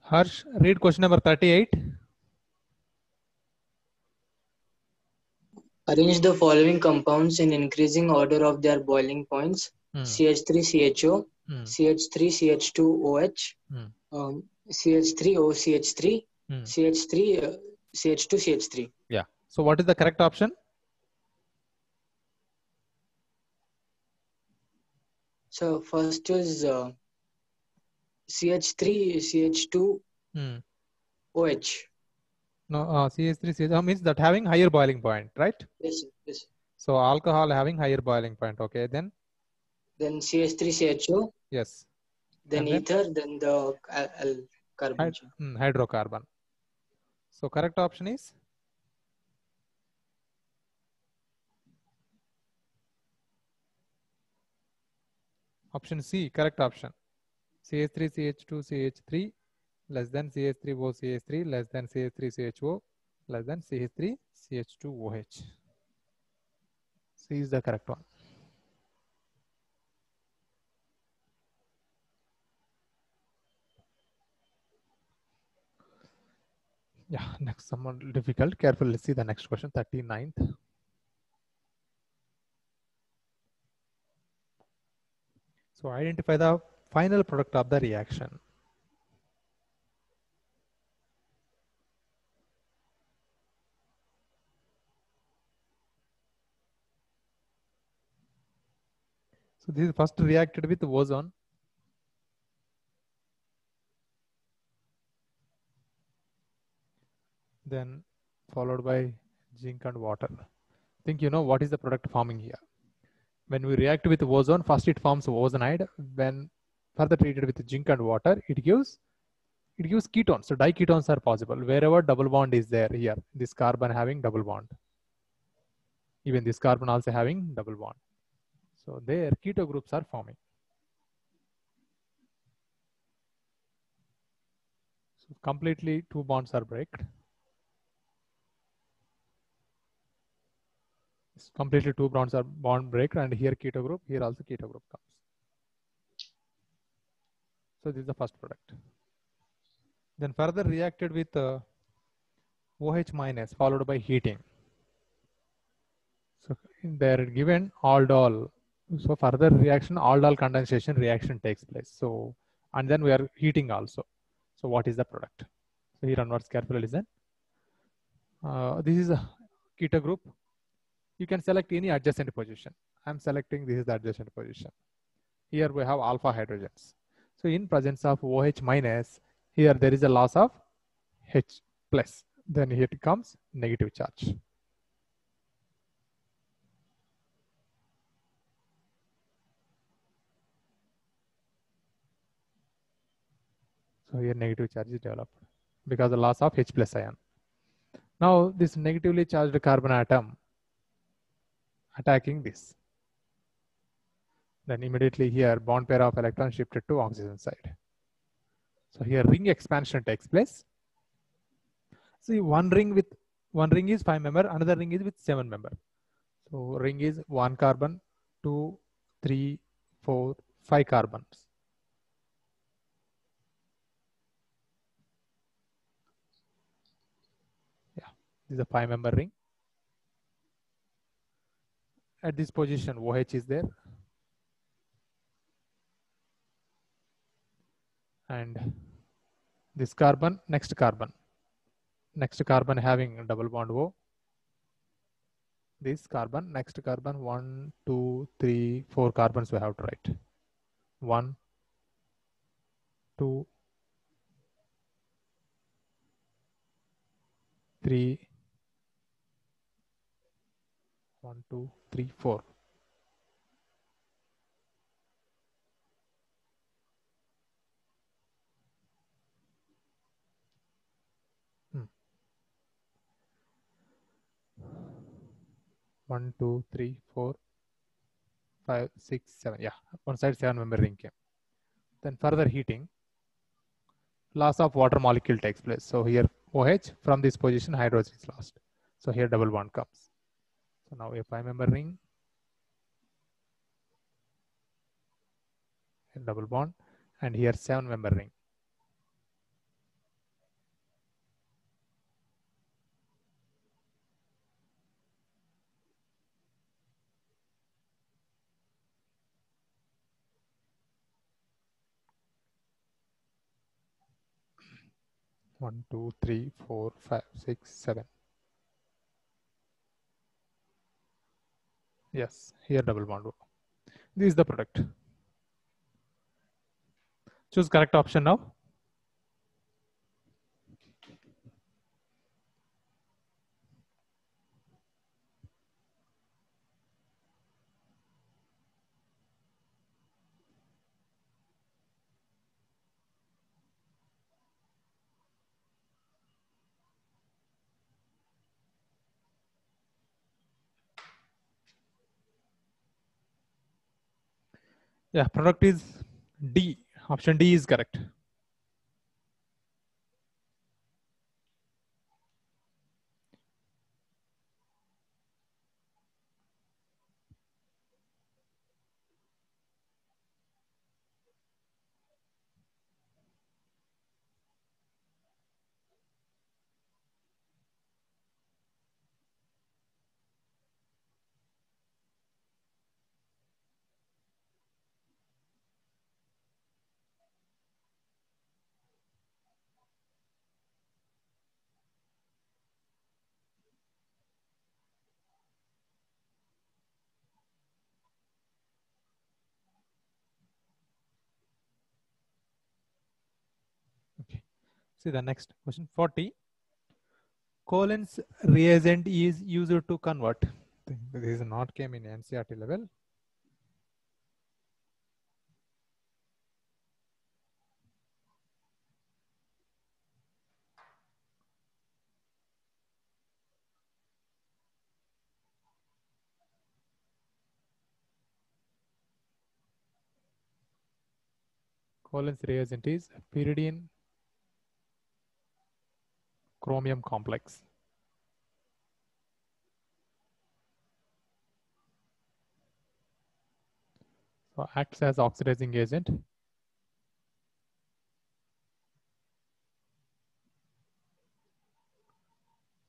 [SPEAKER 1] Harsh, read question number 38.
[SPEAKER 5] Arrange the following compounds in increasing order of their boiling points: CH3CHO, CH3CH2OH, CH3OCH3, CH3 CH2CH3.
[SPEAKER 1] Yeah. So what is the correct option?
[SPEAKER 5] So first is CH3CH2OH.
[SPEAKER 1] No, CH3CH means that having higher boiling point, right?
[SPEAKER 5] Yes, sir. Yes, sir.
[SPEAKER 1] So alcohol having higher boiling point. Okay, then
[SPEAKER 5] Then CH3CHO,
[SPEAKER 1] yes.
[SPEAKER 5] then
[SPEAKER 1] And then
[SPEAKER 5] ether, then the carbon.
[SPEAKER 1] hydrocarbon. So correct option is option C, correct option. CH3CH2CH3 less than CH3OCH3 less than CH3CHO less than CH3CH2OH. C is the correct one. Yeah, next somewhat difficult. Careful, let's see the next question, 39th. So identify the final product of the reaction. So this is first reacted with ozone. Then followed by zinc and water. Think you know what is the product forming here. When we react with ozone, first it forms ozonide. When further treated with zinc and water, it gives ketones. So diketones are possible. Wherever double bond is there here, this carbon having double bond. Even this carbon also having double bond. So there keto groups are forming. So completely two bonds are breaked. Completely two bonds are bond break, and here keto group, here also keto group comes. So this is the first product. Then further reacted with OH minus followed by heating. So they're given aldol. So further reaction, aldol condensation reaction takes place. So and then we are heating also. So what is the product? So here onwards, carefully listen. This is a keto group. You can select any adjacent position. I'm selecting this is the adjacent position. Here we have alpha hydrogens. So in presence of OH minus, here there is a loss of H plus. Then here it comes negative charge. So here negative charge is developed because the loss of H plus ion. Now this negatively charged carbon atom attacking this. Then immediately here bond pair of electrons shifted to oxygen side. So here ring expansion takes place. See, one ring is 5 member, another ring is with 7 member. So ring is 1 carbon, 2, 3, 4, 5 carbons. Yeah, this is a 5 member ring. At this position, OH is there. And this carbon, next carbon having double bond O. This carbon, next carbon, 1, 2, 3, 4 carbons we have to write. 1, 2, 3, 1, 2, 3, 4. One, 2, 3, 4, 5, 6, 7. Yeah, one side 7 member ring came. Then further heating, loss of water molecule takes place. So here OH, from this position hydrogen is lost. So here double bond comes. So now a 5 member ring, a double bond, and here 7 member ring. One, 2, 3, 4, 5, 6, 7. Yes, here double bond. This is the product. Choose correct option now. Yeah, product is D. Option D is correct. Okay. See the next question 40. Collins reagent is used to convert. This is not came in NCERT level. Collins reagent is pyridine chromium complex. So acts as oxidizing agent.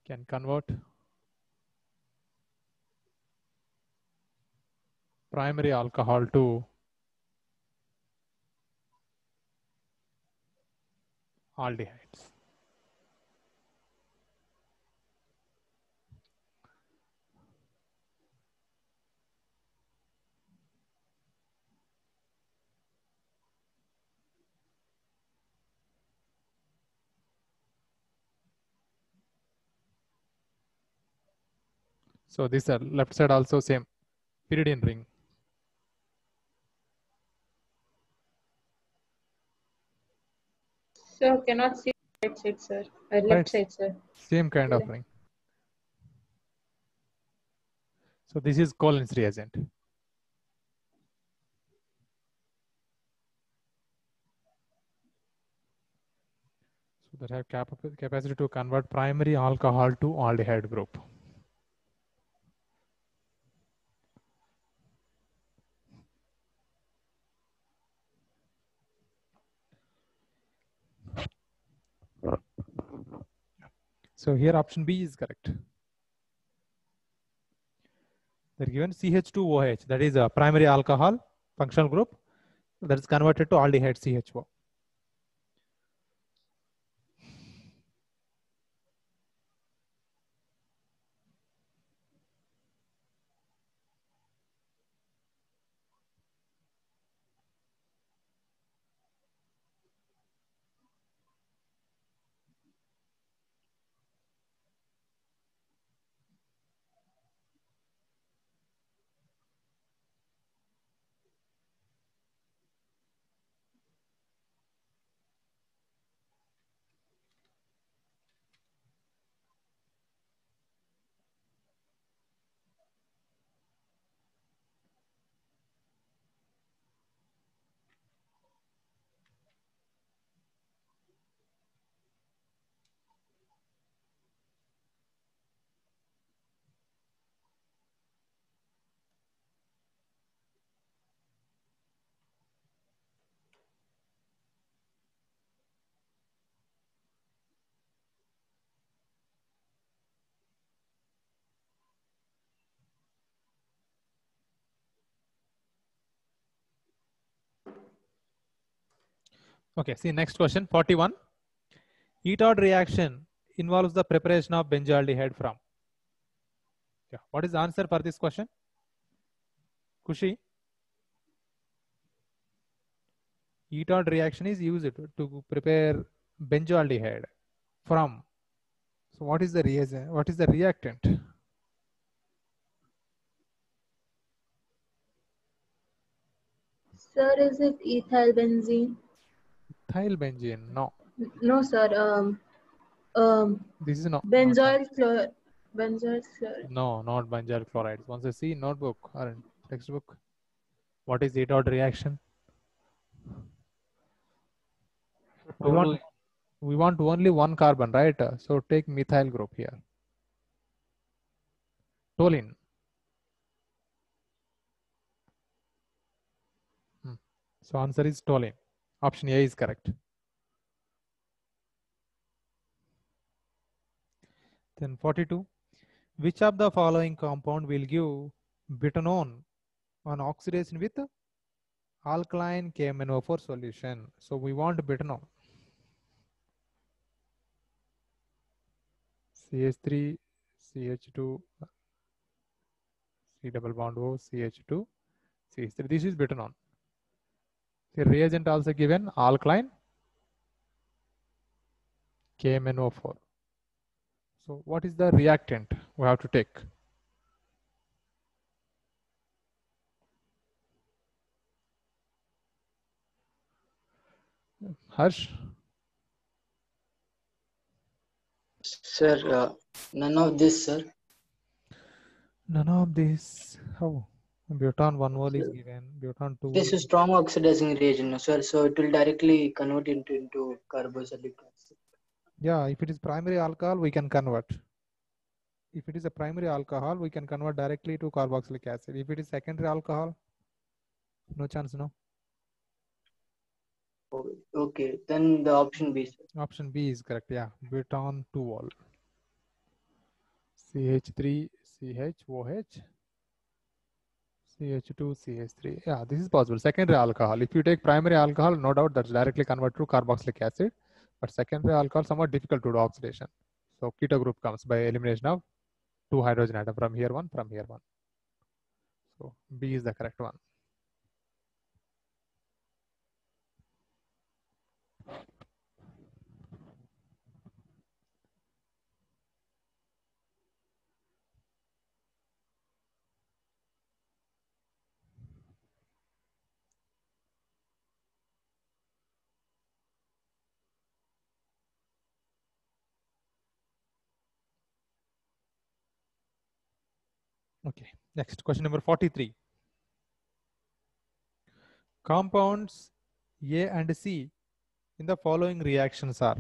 [SPEAKER 1] Can convert primary alcohol to aldehydes. So this left side also same pyridine ring.
[SPEAKER 2] Sir, cannot see right side, sir.
[SPEAKER 1] Right.
[SPEAKER 2] Left side, sir.
[SPEAKER 1] Same kind of ring. So this is Collins reagent. So that have capacity to convert primary alcohol to aldehyde group. So here option B is correct. They're given CH2OH, that is a primary alcohol functional group that is converted to aldehyde CHO. Okay, see next question 41. Etod reaction involves the preparation of benzaldehyde from. Yeah. What is the answer for this question? Kushi? Etod reaction is used to prepare benzaldehyde from. So what is the reason? What is the reactant?
[SPEAKER 2] Sir, is it ethyl benzene?
[SPEAKER 1] Ethyl benzene? No.
[SPEAKER 2] No, sir.
[SPEAKER 1] This is not.
[SPEAKER 2] Benzoyl chloride. Benzoyl chloride.
[SPEAKER 1] No, not benzyl chlorides. Once you see notebook or in textbook. What is A dot reaction?
[SPEAKER 3] So toluene.
[SPEAKER 1] We want only one carbon, right? So take methyl group here. Toluene. So answer is toluene. Option A is correct. Then 42. Which of the following compound will give butanone on oxidation with alkaline KMnO4 solution? So we want butanone. CH3, CH2, C double bond O, CH2, CH3. This is butanone. The reagent also given alkaline KMnO4. So what is the reactant we have to take? Harsh?
[SPEAKER 5] Sir, none of this, sir.
[SPEAKER 1] None of this. How? Butan 1-mole is
[SPEAKER 5] Sir,
[SPEAKER 1] given. Butan 2.
[SPEAKER 5] this is strong oxidizing reagent, no, sir. So it will directly convert into carboxylic acid.
[SPEAKER 1] Yeah, if it is primary alcohol, we can convert. If it is a primary alcohol, we can convert directly to carboxylic acid. If it is secondary alcohol, no chance, no.
[SPEAKER 5] Okay, then the option B, sir.
[SPEAKER 1] Option B is correct. Yeah, butan 2-ol. CH3, CHOH, CH2, CH3. Yeah, this is possible. Secondary alcohol. If you take primary alcohol, no doubt that's directly convert to carboxylic acid. But secondary alcohol somewhat difficult to do oxidation. So keto group comes by elimination of 2 hydrogen atom from here one, from here one. So B is the correct one. Okay, next question number 43. Compounds A and C in the following reactions are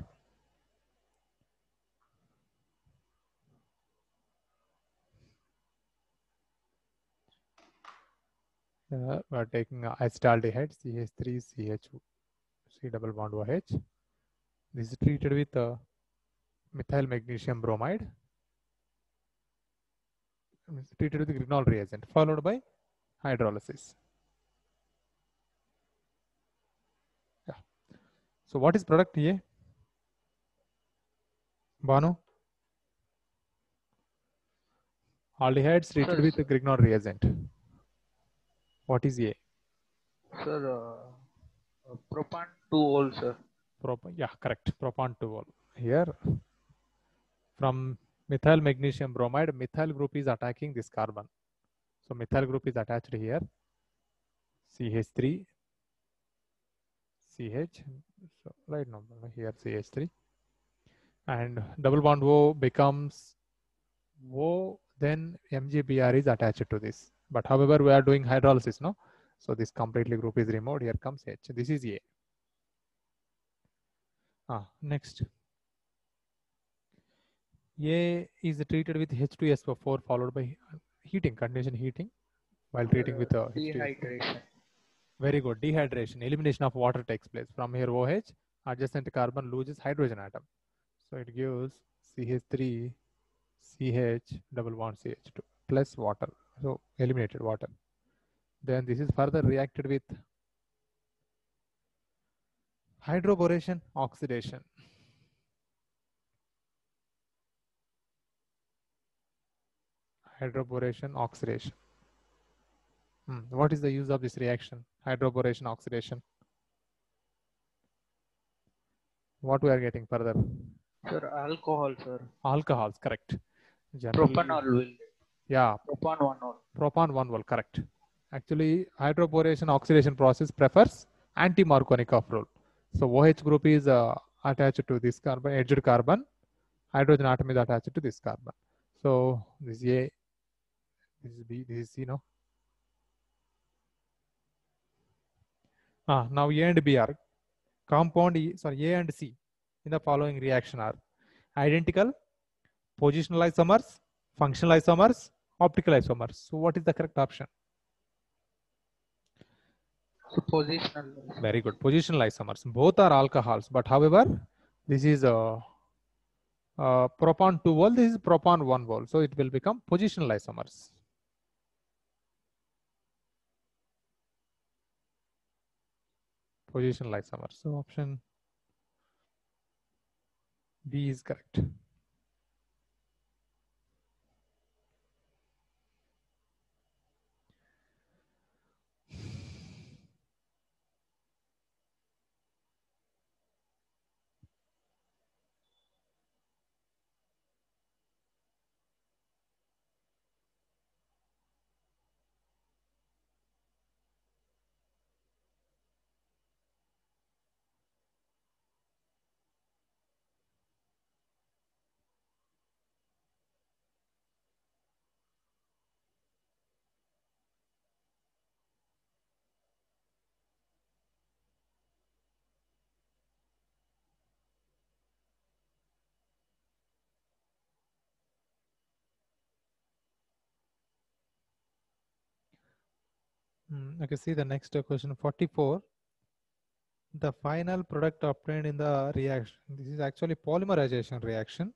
[SPEAKER 1] we are taking acetaldehyde CH3 CH C double bond OH. This is treated with methyl magnesium bromide. It's treated with the Grignard reagent followed by hydrolysis. Yeah. So what is product A? Banu? Aldehydes treated with the Grignard reagent. What is A?
[SPEAKER 3] Sir, propan 2-ol, sir.
[SPEAKER 1] Yeah, correct. Propan 2-ol. Here, from methyl magnesium bromide, methyl group is attacking this carbon. So methyl group is attached here. CH3, CH. So right now here CH3, and double bond O becomes O. Then MgBr is attached to this. But however, we are doing hydrolysis, no? So this completely group is removed. Here comes H. This is A. Next. A is treated with H2SO4 followed by heating, condensation heating, while treating with
[SPEAKER 3] dehydration.
[SPEAKER 1] Very good. Dehydration, elimination of water takes place. From here OH, adjacent carbon loses hydrogen atom. So it gives CH3, CH double bond CH2 plus water. So eliminated water. Then this is further reacted with hydroboration oxidation. Hydroboration oxidation. What is the use of this reaction? Hydroboration oxidation. What we are getting further?
[SPEAKER 3] Sir, alcohol, sir.
[SPEAKER 1] Alcohols, correct. Generally,
[SPEAKER 3] Propanol will.
[SPEAKER 1] Yeah.
[SPEAKER 3] Propan 1-ol.
[SPEAKER 1] Propan 1-ol, correct. Actually, hydroboration oxidation process prefers anti-Markovnikov rule. So OH group is attached to this carbon, edged carbon. Hydrogen atom is attached to this carbon. So this is A, this is B, this is C, no? Now A and B are compound A and C in the following reaction are identical, positional isomers, functional isomers, optical isomers. So what is the correct option?
[SPEAKER 3] So positional.
[SPEAKER 1] Very good. Positional isomers. Both are alcohols, but however, this is a propan 2 vol, this is propan 1 vol. So it will become positional isomers. Positional isomers. So option B is correct. Okay, see the next question 44. The final product obtained in the reaction. This is actually polymerization reaction.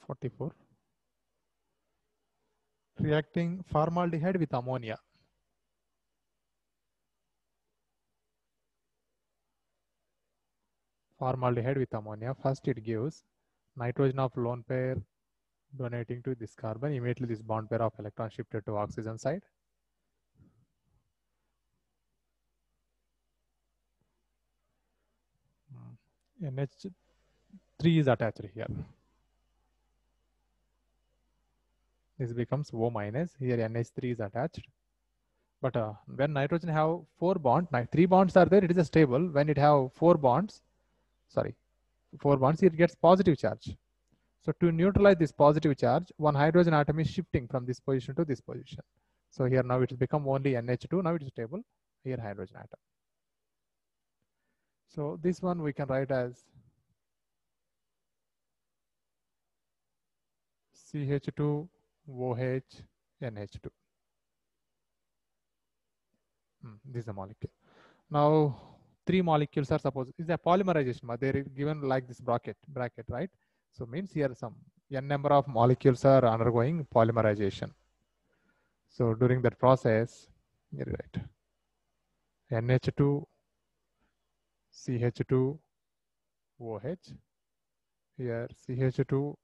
[SPEAKER 1] 44. Reacting formaldehyde with ammonia. Formaldehyde with ammonia. First it gives nitrogen of lone pair donating to this carbon. Immediately this bond pair of electron shifted to oxygen side. NH3 is attached here. This becomes O minus. Here NH3 is attached. But when nitrogen have 4 bonds, 3 bonds are there, it is a stable. When it have 4 bonds, it gets positive charge. So to neutralize this positive charge, one hydrogen atom is shifting from this position to this position. So here now it has become only NH2. Now it is stable. Here hydrogen atom. So this one we can write as CH2 OH NH2. This is a molecule. Now 3 molecules are supposed is a polymerization. They are given like this bracket, right? So means here some n number of molecules are undergoing polymerization. So during that process, you write NH2 CH2 OH. Here CH2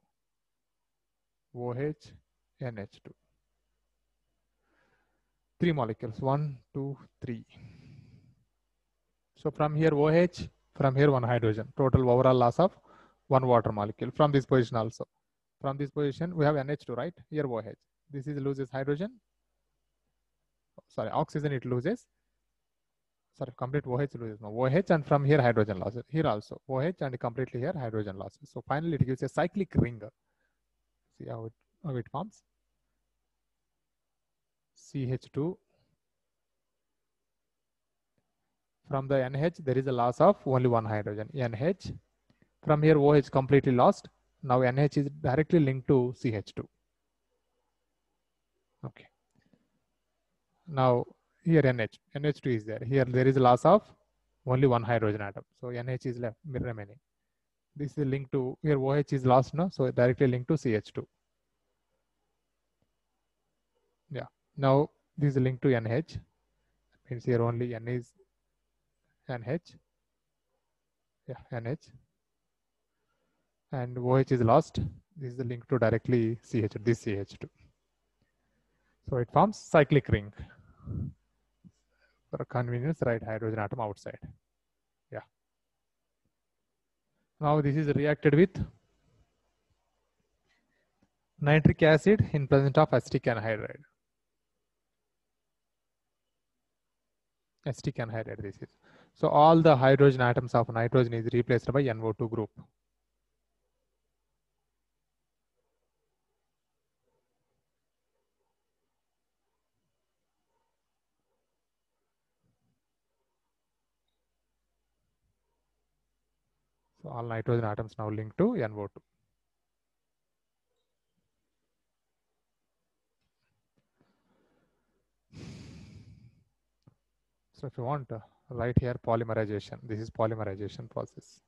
[SPEAKER 1] OH NH2. 3 molecules, 1, 2, 3. So from here OH, from here 1 hydrogen. Total overall loss of 1 water molecule from this position also. From this position we have NH2, right? Here OH. This is loses hydrogen. Sorry, oxygen it loses. Sorry, complete OH loses. No, OH and from here hydrogen losses. Here also OH and completely here hydrogen losses. So finally it gives a cyclic ring. See how it forms. CH2. From the NH, there is a loss of only 1 hydrogen, NH. From here, OH completely lost. Now NH is directly linked to CH2. Okay. Now here NH2 is there. Here there is a loss of only 1 hydrogen atom. So NH is left remaining. This is linked to, here OH is lost now, so directly linked to CH2. Yeah. Now this is linked to NH. That means here only N is NH. Yeah, NH. and OH is lost. This is the link to directly CH, this CH2. So it forms cyclic ring. For convenience, write hydrogen atom outside. Yeah. Now this is reacted with nitric acid in presence of acetic anhydride. Acetic anhydride this is. So all the hydrogen atoms of nitrogen is replaced by NO2 group. So all nitrogen atoms now linked to NO2. So if you want, write here polymerization. This is polymerization process.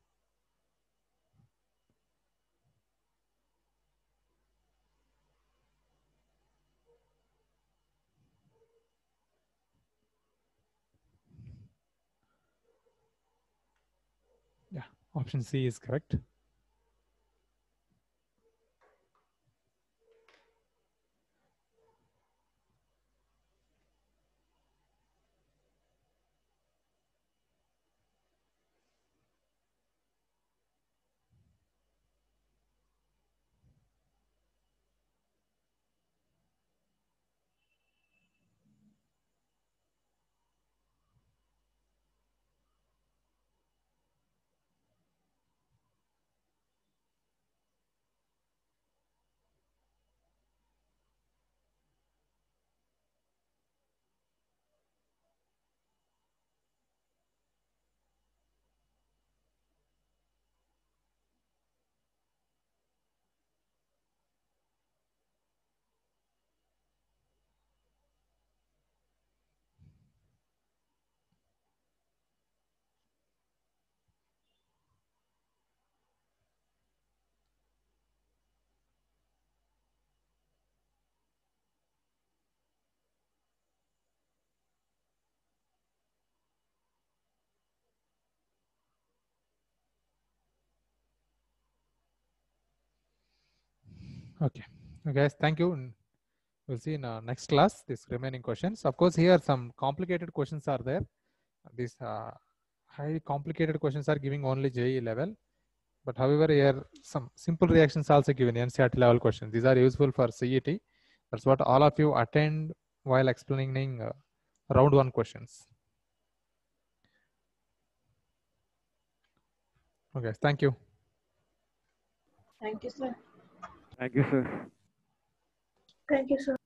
[SPEAKER 1] Yeah, option C is correct. Okay. Okay, guys, thank you. We'll see in next class this remaining questions. Of course, here some complicated questions are there. These highly complicated questions are giving only JE level. But however, here some simple reactions also given NCERT level questions. These are useful for CET. That's what all of you attend while explaining round 1 questions. Okay, thank you.
[SPEAKER 2] Thank you, sir.
[SPEAKER 7] Thank you, sir.
[SPEAKER 4] Thank you, sir.